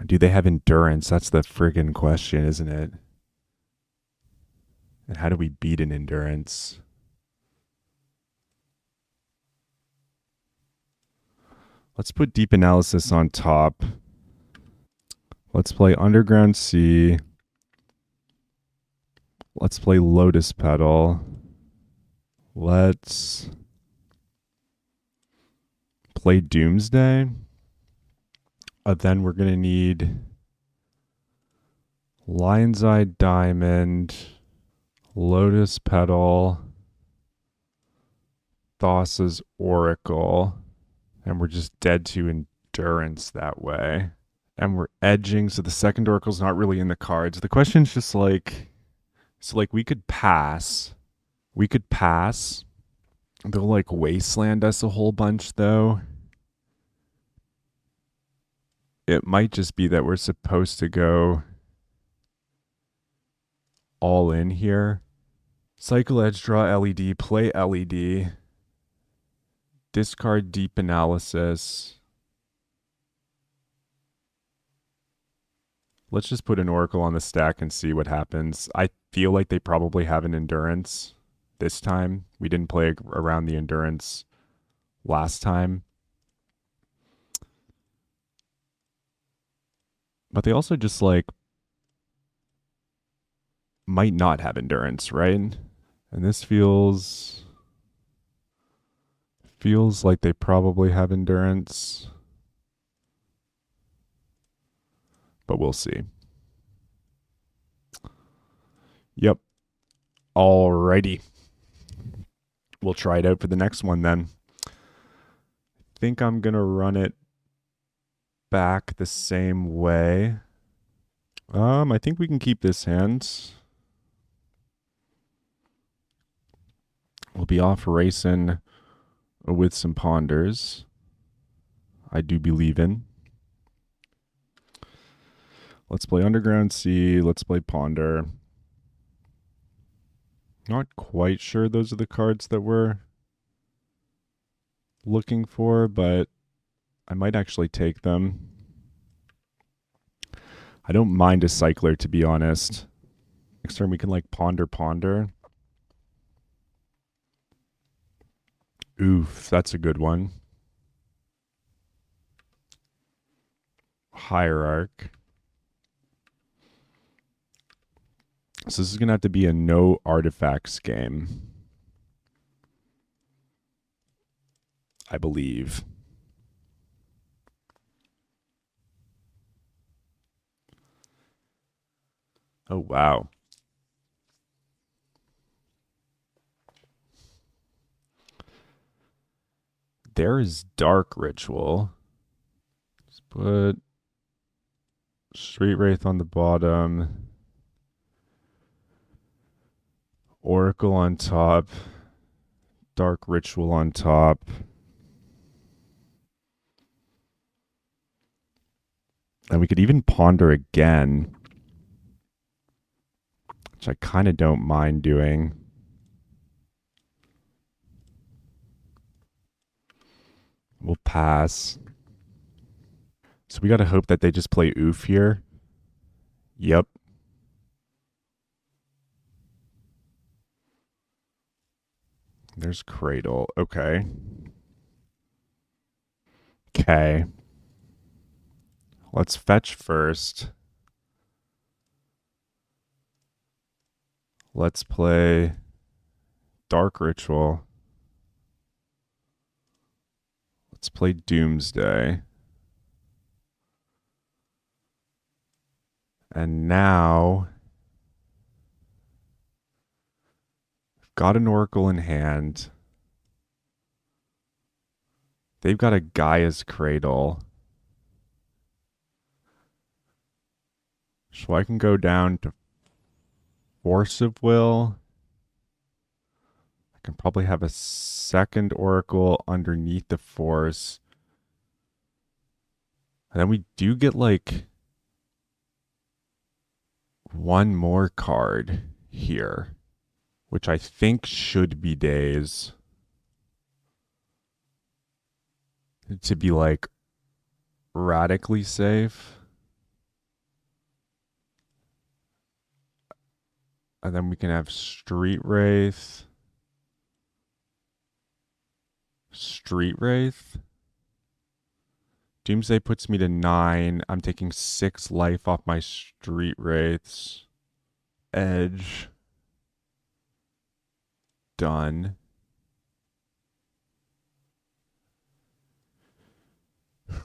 Do they have Endurance? That's the friggin' question, isn't it? And how do we beat an Endurance? Let's put Deep Analysis on top. Let's play Underground Sea. Let's play Lotus Petal. Let's play Doomsday. Then we're going to need Lion's Eye Diamond, Lotus Petal, Thassa's Oracle, and we're just dead to Endurance that way. And we're edging, so the second Oracle's not really in the cards. The question's just like, so like we could pass. They'll like Wasteland us a whole bunch though. It might just be that we're supposed to go all in here. Cycle Edge, draw LED, play LED, discard Deep Analysis. Let's just put an Oracle on the stack and see what happens. I feel like they probably have an Endurance this time. We didn't play around the Endurance last time. But they also just like might not have Endurance, right? And this feels like they probably have Endurance. But we'll see. Yep. Alrighty. We'll try it out for the next one then. I think I'm going to run it back the same way. I think we can keep this hand. We'll be off racing with some ponders. I do believe in. Let's play Underground Sea. Let's play Ponder. Not quite sure those are the cards that we're looking for, but I might actually take them. I don't mind a Cycler, to be honest. Next turn we can like Ponder. Oof, that's a good one. Hierarch. So this is going to have to be a no artifacts game, I believe. Oh, wow. There is Dark Ritual. Let's put Street Wraith on the bottom. Oracle on top. Dark Ritual on top. And we could even ponder again, which I kind of don't mind doing. We'll pass. So we got to hope that they just play oof here. Yep. There's Cradle. Okay. Okay. Let's fetch first. Let's play Dark Ritual. Let's play Doomsday. And now we've got an Oracle in hand. They've got a Gaia's Cradle. So I can go down to Force of Will. I can probably have a second Oracle underneath the Force. And then we do get like one more card here, which I think should be Days. To be like radically safe. And then we can have Street Wraith. Street Wraith. Doomsday puts me to 9. I'm taking 6 life off my Street Wraiths. Edge. Done.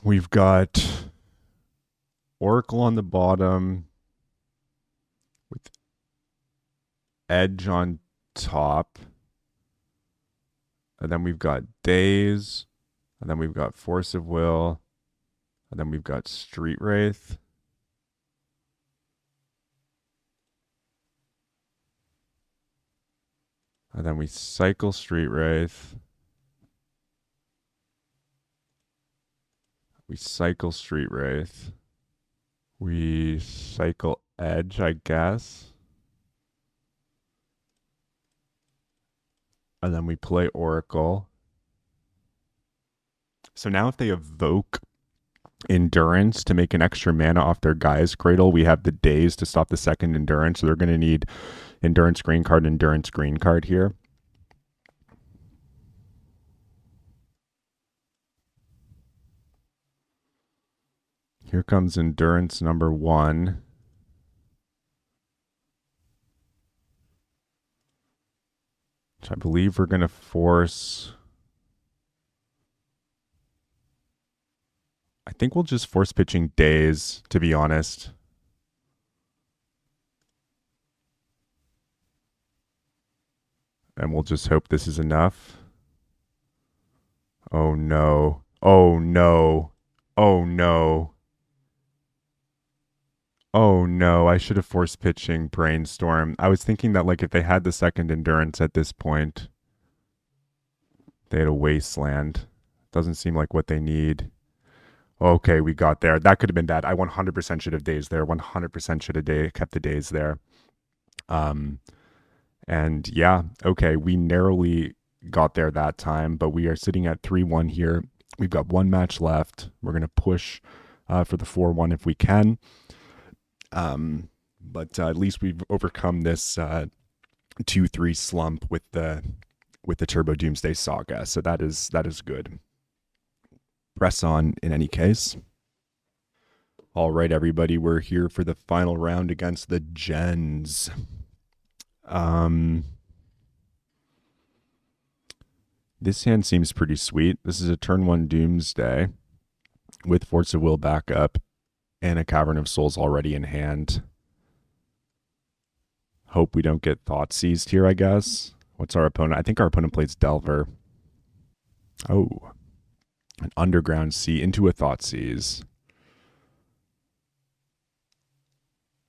We've got Oracle on the bottom with Edge on top. And then we've got Days. And then we've got Force of Will. And then we've got Street Wraith. And then we cycle Street Wraith. We cycle Street Wraith. We cycle Edge, I guess. And then we play Oracle. So now if they evoke Endurance to make an extra mana off their Gaia's Cradle, we have the Days to stop the second Endurance. So they're going to need Endurance green card, Endurance green card here. Here comes Endurance number 1. Which I believe we're going to force. I think we'll just force pitching Days, to be honest. And we'll just hope this is enough. Oh no. Oh no. Oh no. Oh no, I should have forced pitching Brainstorm. I was thinking that like if they had the second Endurance at this point, they had a Wasteland. Doesn't seem like what they need. Okay, we got there. That could have been bad. I 100% should have Days there. 100% should have kept the Days there. And yeah, okay, we narrowly got there that time, but we are sitting at 3-1 here. We've got one match left. We're going to push for the 4-1 if we can. But at least we've overcome this 2-3 slump with the Turbo Doomsday Saga. So that is good. Press on in any case. All right, everybody, we're here for the final round against the Gens. This hand seems pretty sweet. This is a turn 1 Doomsday with Force of Will backup and a Cavern of Souls already in hand. Hope we don't get Thought Seized here, I guess. What's our opponent? I think our opponent plays Delver. Oh. An underground sea into a thought seas.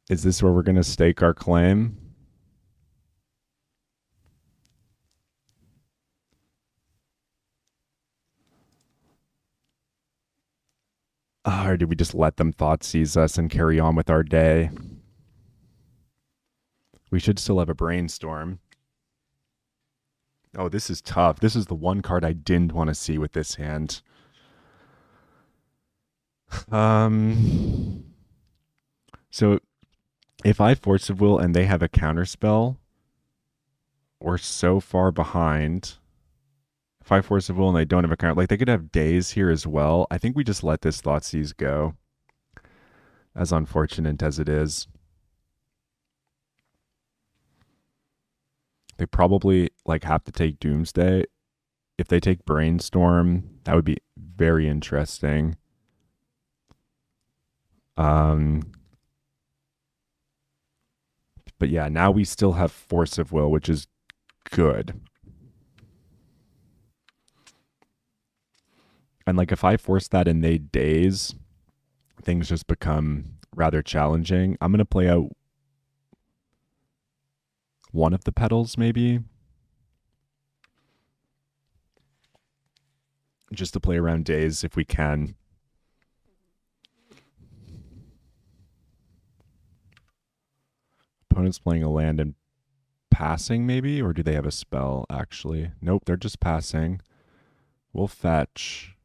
Is this where we're going to stake our claim? Or do we just let them thought seize us and carry on with our day? We should still have a brainstorm. Oh, this is tough. This is the one card I didn't want to see with this hand. So if I force of will and they have a counter spell, we're so far behind. If I force of will and they don't have a counter, like they could have days here as well. I think we just let this Thoughtseize go, as unfortunate as it is. They probably like have to take Doomsday. If they take Brainstorm, that would be very interesting. But yeah, now we still have Force of Will, which is good. And like if I force that and they daze, things just become rather challenging. I'm gonna play out one of the petals, maybe. Just to play around days if we can. Opponent's playing a land and passing, maybe? Or do they have a spell, actually? Nope, they're just passing. We'll fetch.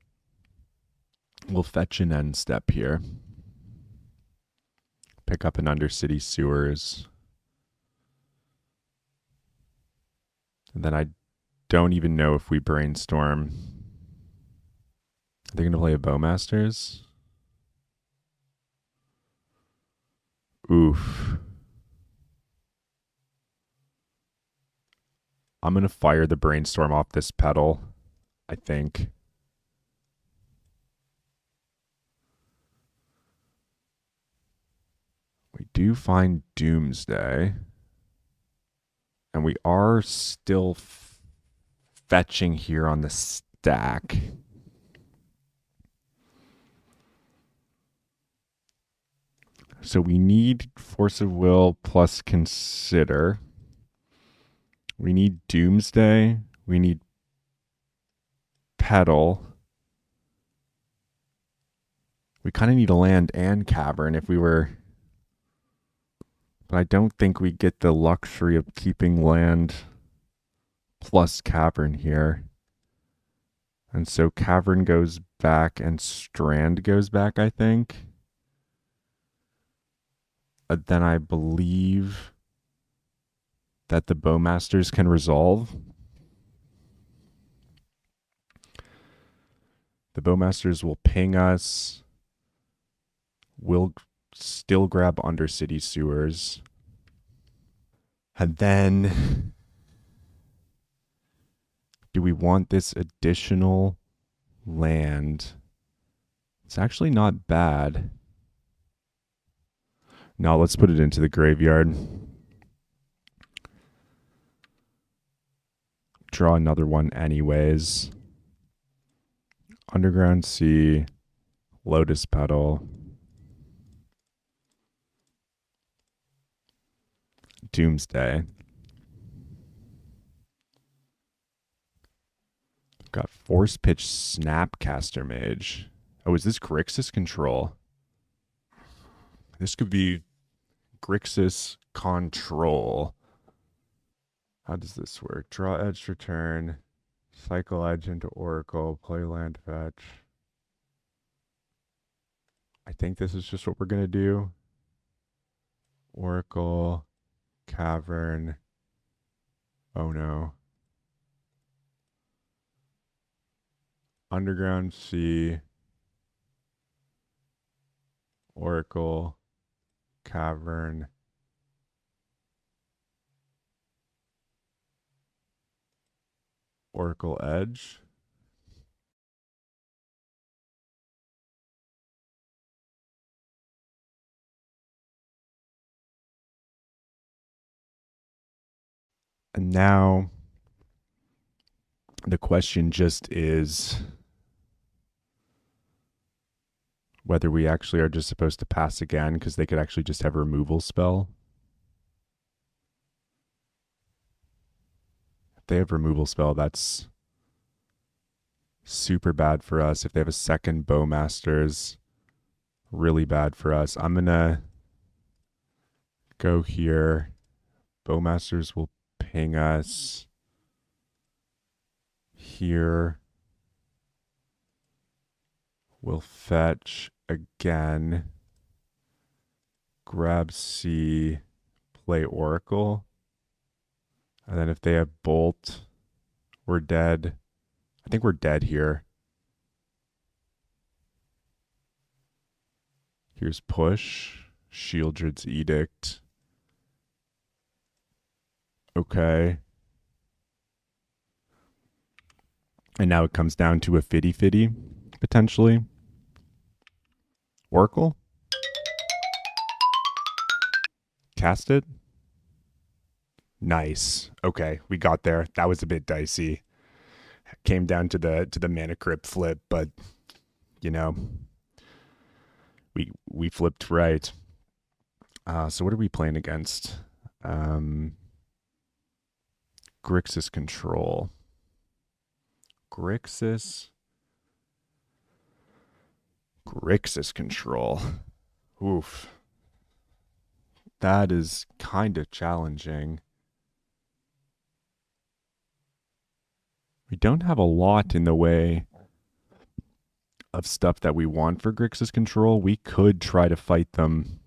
We'll fetch an end step here. Pick up an Undercity Sewers. And then I don't even know if we brainstorm. Are they going to play a Bowmasters? Oof. I'm going to fire the brainstorm off this petal, I think. We do find Doomsday. And we are still fetching here on the stack. So we need Force of Will plus Consider. We need Doomsday. We need Petal. We kind of need a land and Cavern if we were... But I don't think we get the luxury of keeping land plus Cavern here. And so Cavern goes back and Strand goes back, I think. Then I believe that the Bowmasters can resolve. The Bowmasters will ping us. We'll still grab Undercity Sewers. And then, do we want this additional land? It's actually not bad. No, let's put it into the graveyard. Draw another one anyways. Underground Sea, Lotus Petal, Doomsday. Got Force Pitch Snapcaster Mage. Oh, is this Grixis control? This could be Grixis control. How does this work? Draw edge for turn. Cycle edge into Oracle. Play land fetch. I think this is just what we're going to do. Oracle. Cavern. Oh no. Underground Sea. Oracle. Cavern. Oracle Edge. And now the question just is, whether we actually are just supposed to pass again because they could actually just have a removal spell. If they have removal spell, that's super bad for us. If they have a second Bowmasters, really bad for us. I'm going to go here. Bowmasters will ping us here. We'll fetch again. Grab C, play Oracle. And then if they have Bolt, we're dead. I think we're dead here. Here's Push, Shieldred's Edict. Okay. And now it comes down to a fitty, potentially. Oracle? Cast it? Nice. Okay, we got there. That was a bit dicey. Came down to the mana crypt flip, but you know, we flipped right. So what are we playing against? Grixis control. Grixis control. Oof. That is kind of challenging. We don't have a lot in the way of stuff that we want for Grixis control. We could try to fight them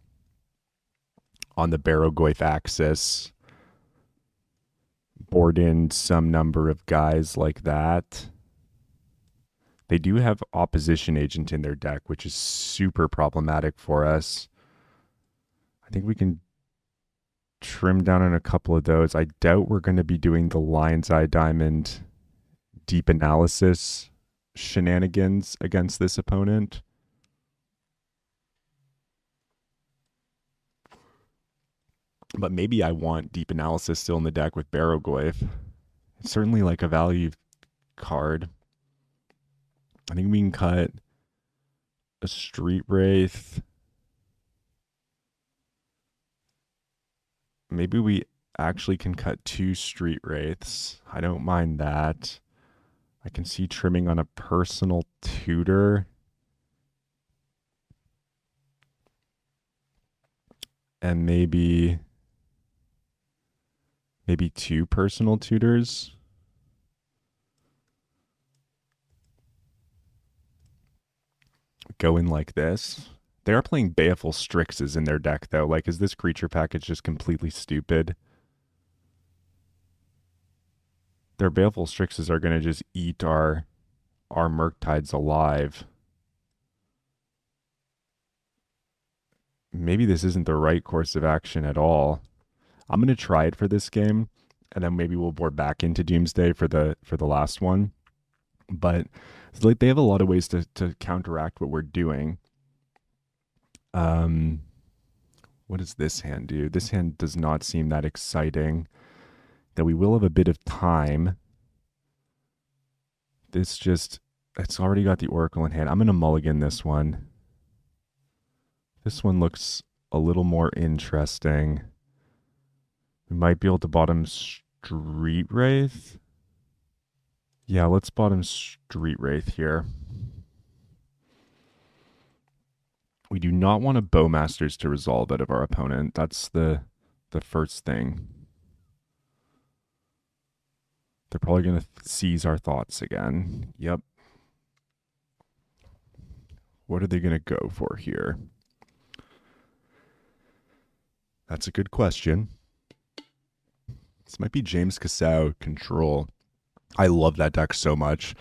on the Barrogoyf axis. Board in some number of guys like that. They do have Opposition Agent in their deck, which is super problematic for us. I think we can trim down on a couple of those. I doubt we're going to be doing the Lion's Eye Diamond deep analysis shenanigans against this opponent. But maybe I want deep analysis still in the deck with Barrogoyf. It's certainly like a value card. I think we can cut a Street Wraith. Maybe we actually can cut 2 Street Wraiths. I don't mind that. I can see trimming on a Personal Tutor. And maybe 2 Personal Tutors. Go in like this. They are playing Baleful Strixes in their deck, though. Like, is this creature package just completely stupid? Their Baleful Strixes are going to just eat our Murktides alive. Maybe this isn't the right course of action at all. I'm going to try it for this game, and then maybe we'll board back into Doomsday for the last one. But it's like they have a lot of ways to counteract what we're doing. What does this hand do? This hand does not seem that exciting. That we will have a bit of time. It's already got the Oracle in hand. I'm going to mulligan this one. This one looks a little more interesting. We might be able to bottom Street Wraith. Yeah, let's bottom Street Wraith here. We do not want a Bowmasters to resolve out of our opponent. That's the first thing. They're probably going to seize our thoughts again. Yep. What are they going to go for here? That's a good question. This might be James Cassell control. I love that deck so much.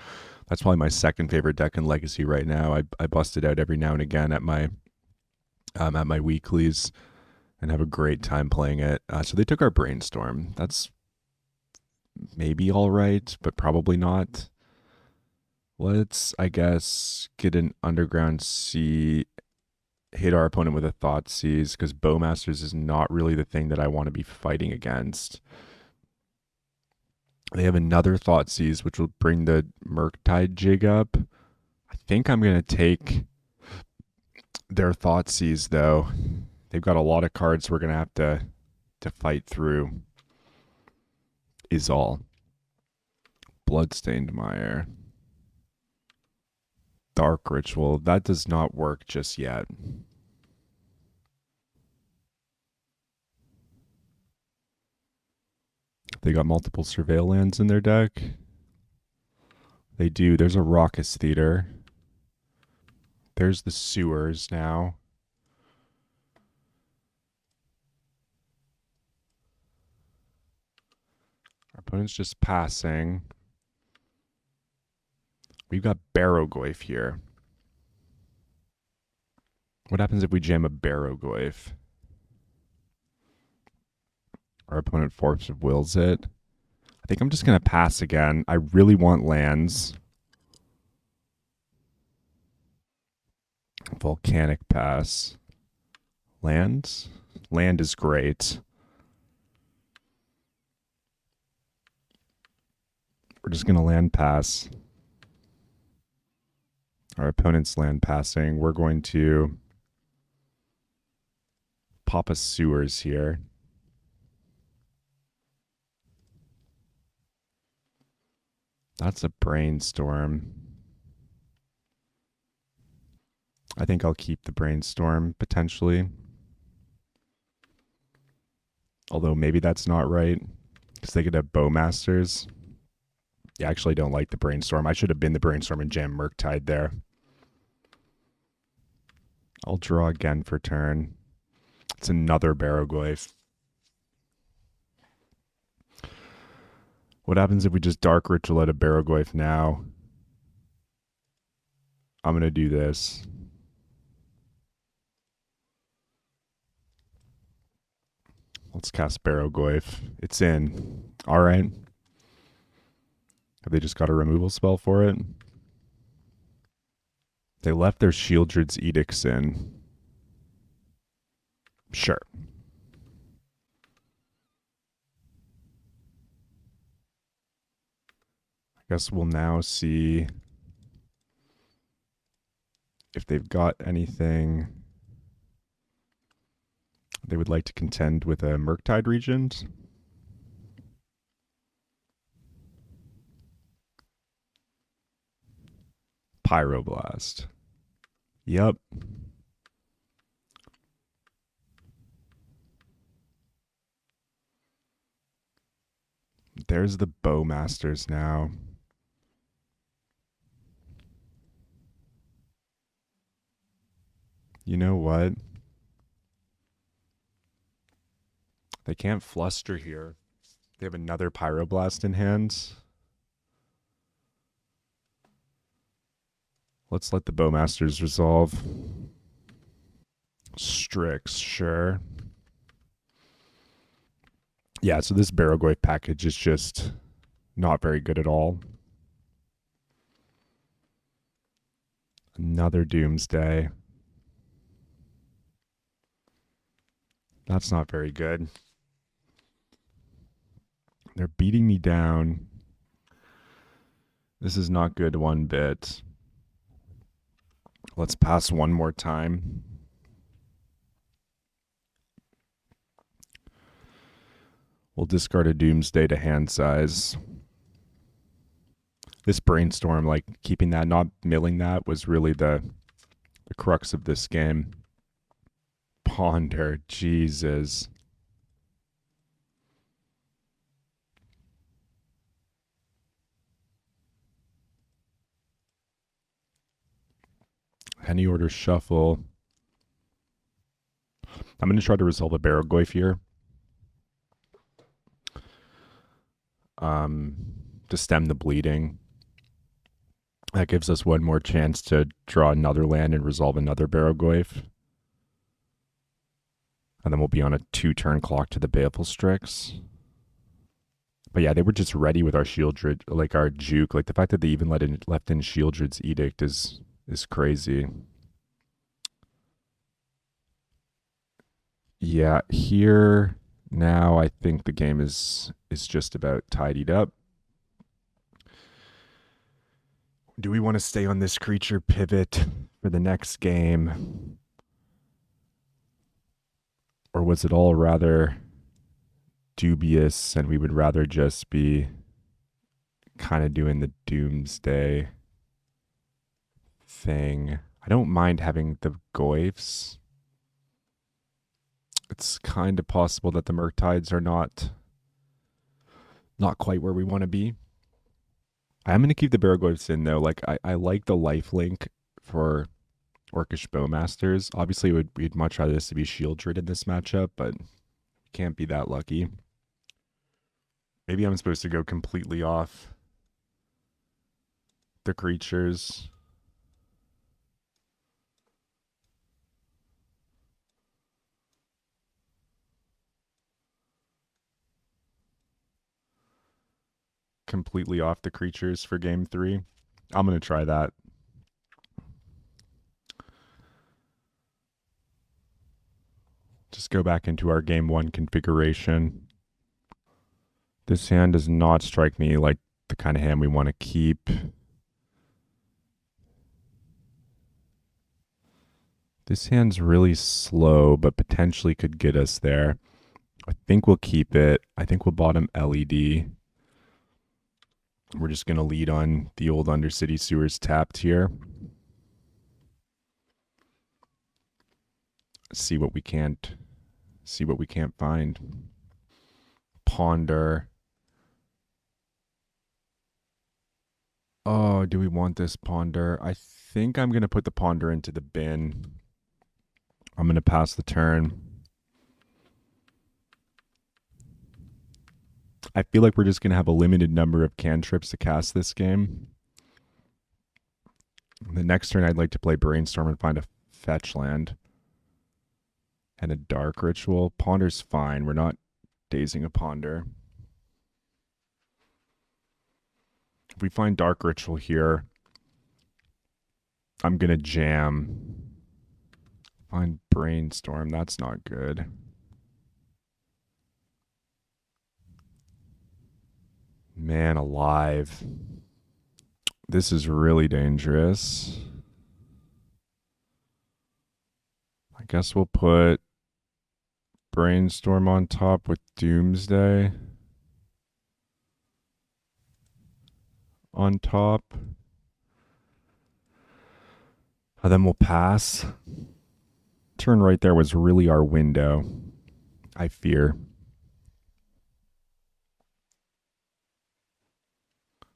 That's probably my second favorite deck in Legacy right now. I bust it out every now and again at my weeklies and have a great time playing it. So they took our Brainstorm. That's maybe all right, but probably not. Let's, I guess, get an Underground Sea, hit our opponent with a Thoughtseize, because Bowmasters is not really the thing that I want to be fighting against. They have another Thoughtseize, which will bring the Murktide jig up. I think I'm going to take Their Thoughtseize, though, they've got a lot of cards we're gonna have to fight through. Is all. Bloodstained Mire. Dark Ritual. That does not work just yet. They got multiple Surveil lands in their deck. They do. There's a Raucous Theater. There's the Sewers now. Our opponent's just passing. We've got Barrogoyf here. What happens if we jam a Barrogoyf? Our opponent Force of Wills it. I think I'm just going to pass again. I really want lands. Volcanic pass. Lands? Land is great. We're just going to land pass. Our opponent's land passing. We're going to pop a Sewers here. That's a Brainstorm. I think I'll keep the Brainstorm, potentially. Although maybe that's not right, because they could have Bowmasters. Yeah, I actually don't like the Brainstorm. I should have been the Brainstorm and jam Murktide there. I'll draw again for turn. It's another Barrogoyf. What happens if we just Dark Ritual at a Barrogoyf now? I'm going to do this. Let's cast Barrogoyf. It's in. All right. Have they just got a removal spell for it? They left their Shieldred's Edicts in. Sure. I guess we'll now see if they've got anything they would like to contend with a Murktide Regent. Pyroblast. Yep. There's the Bowmasters now. You know what? They can't fluster here. They have another Pyroblast in hand. Let's let the Bowmasters resolve. Strix, sure. Yeah, so this Barrogoyf package is just not very good at all. Another Doomsday. That's not very good. They're beating me down. This is not good one bit. Let's pass one more time. We'll discard a Doomsday to hand size. This Brainstorm, like keeping that, not milling that, was really the crux of this game. Ponder, Jesus. Any order shuffle. I'm going to try to resolve a Barrogoyf here. To stem the bleeding. That gives us one more chance to draw another land and resolve another Barrogoyf. And then we'll be on a 2-turn clock to the Baleful Strix. But yeah, they were just ready with our Shieldred, like our Juke. Like the fact that they even left in Shieldred's Edict is crazy. Yeah, here now I think the game is just about tidied up. Do we want to stay on this creature pivot for the next game? Or was it all rather dubious and we would rather just be kind of doing the Doomsday thing? I don't mind having the Goyfs. It's kind of possible that the Murktides are not quite where we want to be. I am going to keep the Barragoyfs in, though. Like, I like the lifelink for Orcish Bowmasters. Obviously, we'd much rather this to be Shieldred in this matchup, but can't be that lucky. Maybe I'm supposed to go completely off the creatures. Completely off the creatures for game 3. I'm going to try that. Just go back into our game 1 configuration. This hand does not strike me like the kind of hand we want to keep. This hand's really slow, but potentially could get us there. I think we'll keep it. I think we'll bottom LED. We're just going to lead on the old Undercity Sewers tapped here. See what we can't find. Ponder. Oh, do we want this Ponder? I think I'm going to put the Ponder into the bin. I'm going to pass the turn. I feel like we're just going to have a limited number of cantrips to cast this game. The next turn, I'd like to play Brainstorm and find a fetch land. And a Dark Ritual. Ponder's fine. We're not dazing a Ponder. If we find Dark Ritual here, I'm going to jam. Find Brainstorm. That's not good. Man alive. This is really dangerous. I guess we'll put Brainstorm on top with Doomsday on top. And then we'll pass. Turn right there was really our window, I fear.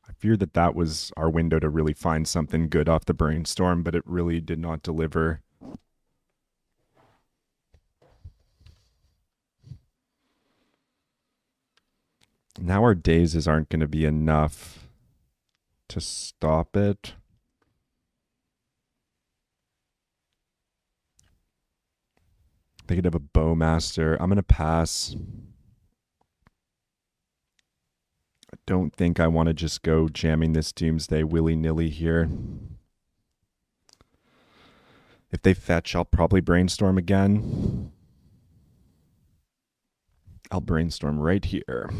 I fear that was our window to really find something good off the Brainstorm, but it really did not deliver. Now our dazes aren't going to be enough to stop it. They could have a Bowmaster. I'm going to pass. I don't think I want to just go jamming this Doomsday willy-nilly here. If they fetch, I'll probably Brainstorm again. I'll Brainstorm right here.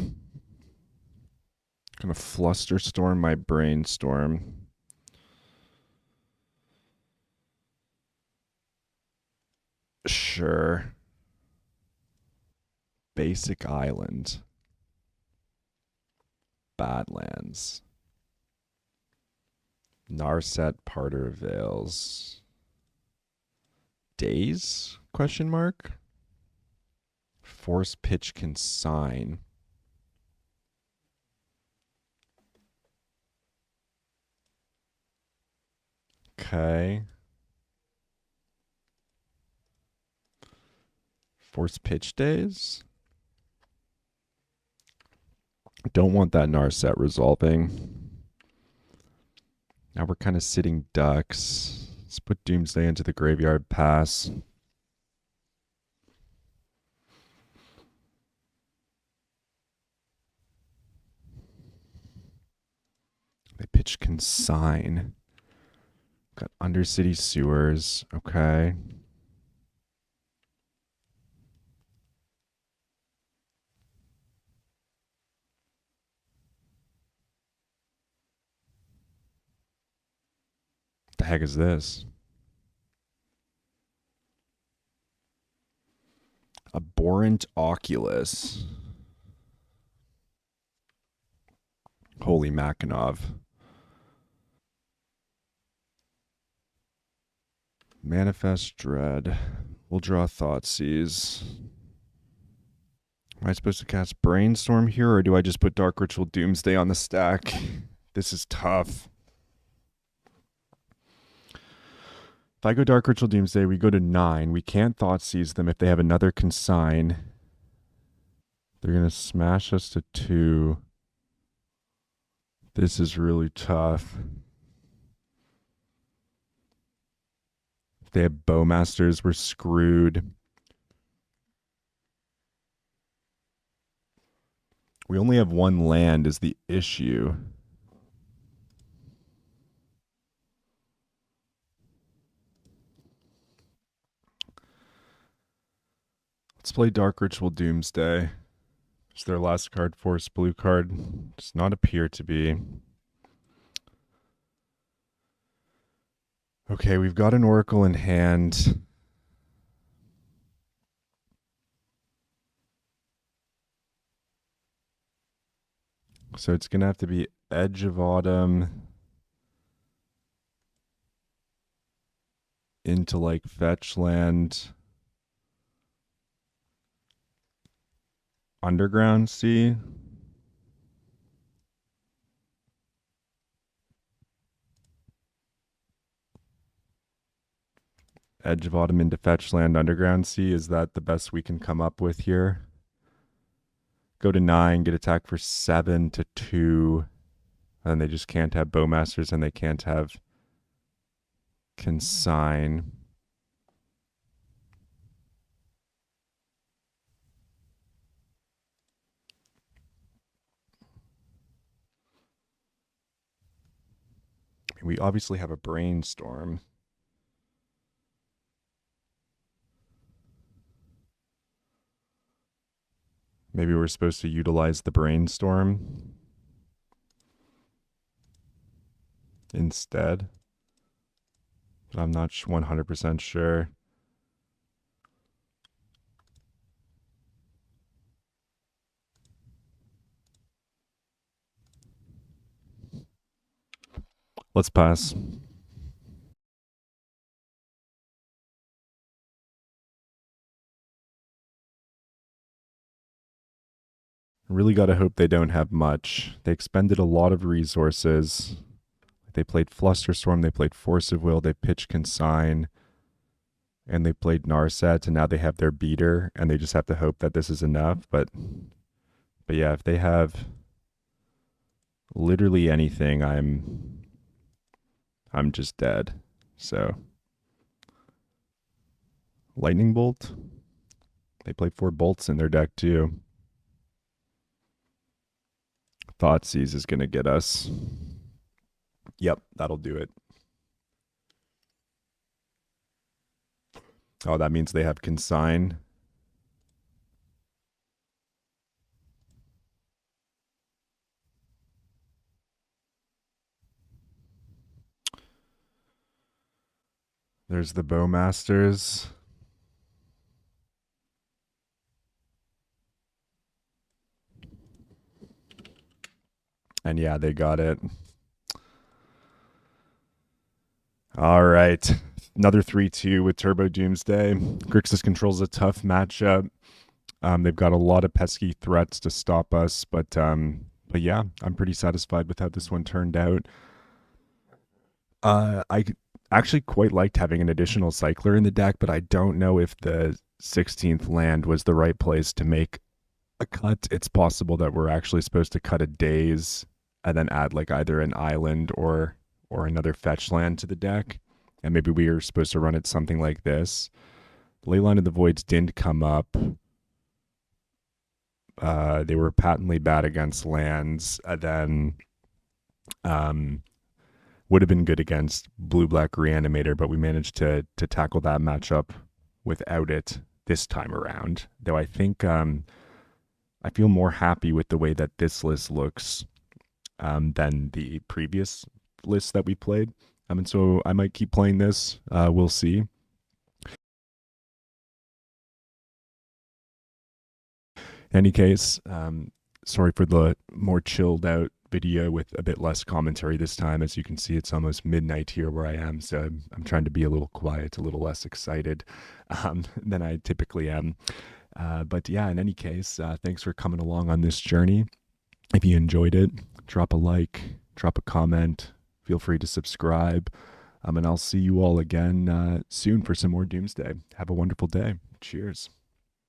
Gonna Flusterstorm my Brainstorm. Sure. Basic Island. Badlands. Narset Parter Vales. Days? Question mark. Force Pitch Consign. Okay. Force Pitch Days. Don't want that Narset resolving. Now we're kind of sitting ducks. Let's put Doomsday into the graveyard, pass. They pitch Consign. Got Undercity Sewers. Okay. The heck is this? Abhorrent Oculus. Holy Mackinav. Manifest Dread. We'll draw Thoughtseize. Am I supposed to cast Brainstorm here, or do I just put Dark Ritual Doomsday on the stack? This is tough. If I go Dark Ritual Doomsday, we go to 9. We can't Thoughtseize them if they have another consign. They're going to smash us to 2. This is really tough. If they have Bowmasters, we're screwed. We only have 1 land is the issue. Let's play Dark Ritual Doomsday. Is their last card force blue card? Does not appear to be. Okay, we've got an Oracle in hand. So it's going to have to be Edge of Autumn into like fetch land. Underground Sea. Edge of Autumn into fetch land, Underground Sea. Is that the best we can come up with here? Go to 9, get attack for 7 to 2. And they just can't have Bowmasters and they can't have Consign. We obviously have a Brainstorm. Maybe we're supposed to utilize the Brainstorm instead. But I'm not 100% sure. Let's pass. Really got to hope they don't have much. They expended a lot of resources. They played Flusterstorm, they played Force of Will, they pitched Consign, and they played Narset, and now they have their beater, and they just have to hope that this is enough. But yeah, if they have literally anything, I'm just dead. So Lightning Bolt. They play 4 bolts in their deck too. Thoughtseize is gonna get us. Yep, that'll do it. Oh, that means they have Consign. There's the Bowmasters. And yeah, they got it. All right. Another 3-2 with Turbo Doomsday. Grixis controls a tough matchup. They've got a lot of pesky threats to stop us, but yeah, I'm pretty satisfied with how this one turned out. I actually quite liked having an additional cycler in the deck, but I don't know if the 16th land was the right place to make a cut. It's possible that we're actually supposed to cut a daze and then add like either an island or another fetch land to the deck. And maybe we are supposed to run it something like this. Leyline of the Voids didn't come up. They were patently bad against lands. And then would have been good against Blue-Black Reanimator, but we managed to tackle that matchup without it this time around. Though I think I feel more happy with the way that this list looks than the previous list that we played. And so I might keep playing this. We'll see. In any case, sorry for the more chilled out video with a bit less commentary this time. As you can see, it's almost midnight here where I am, so I'm trying to be a little quiet, a little less excited than I typically am. But yeah, in any case, thanks for coming along on this journey. If you enjoyed it, drop a like, drop a comment, feel free to subscribe. And I'll see you all again soon for some more Doomsday. Have a wonderful day. Cheers.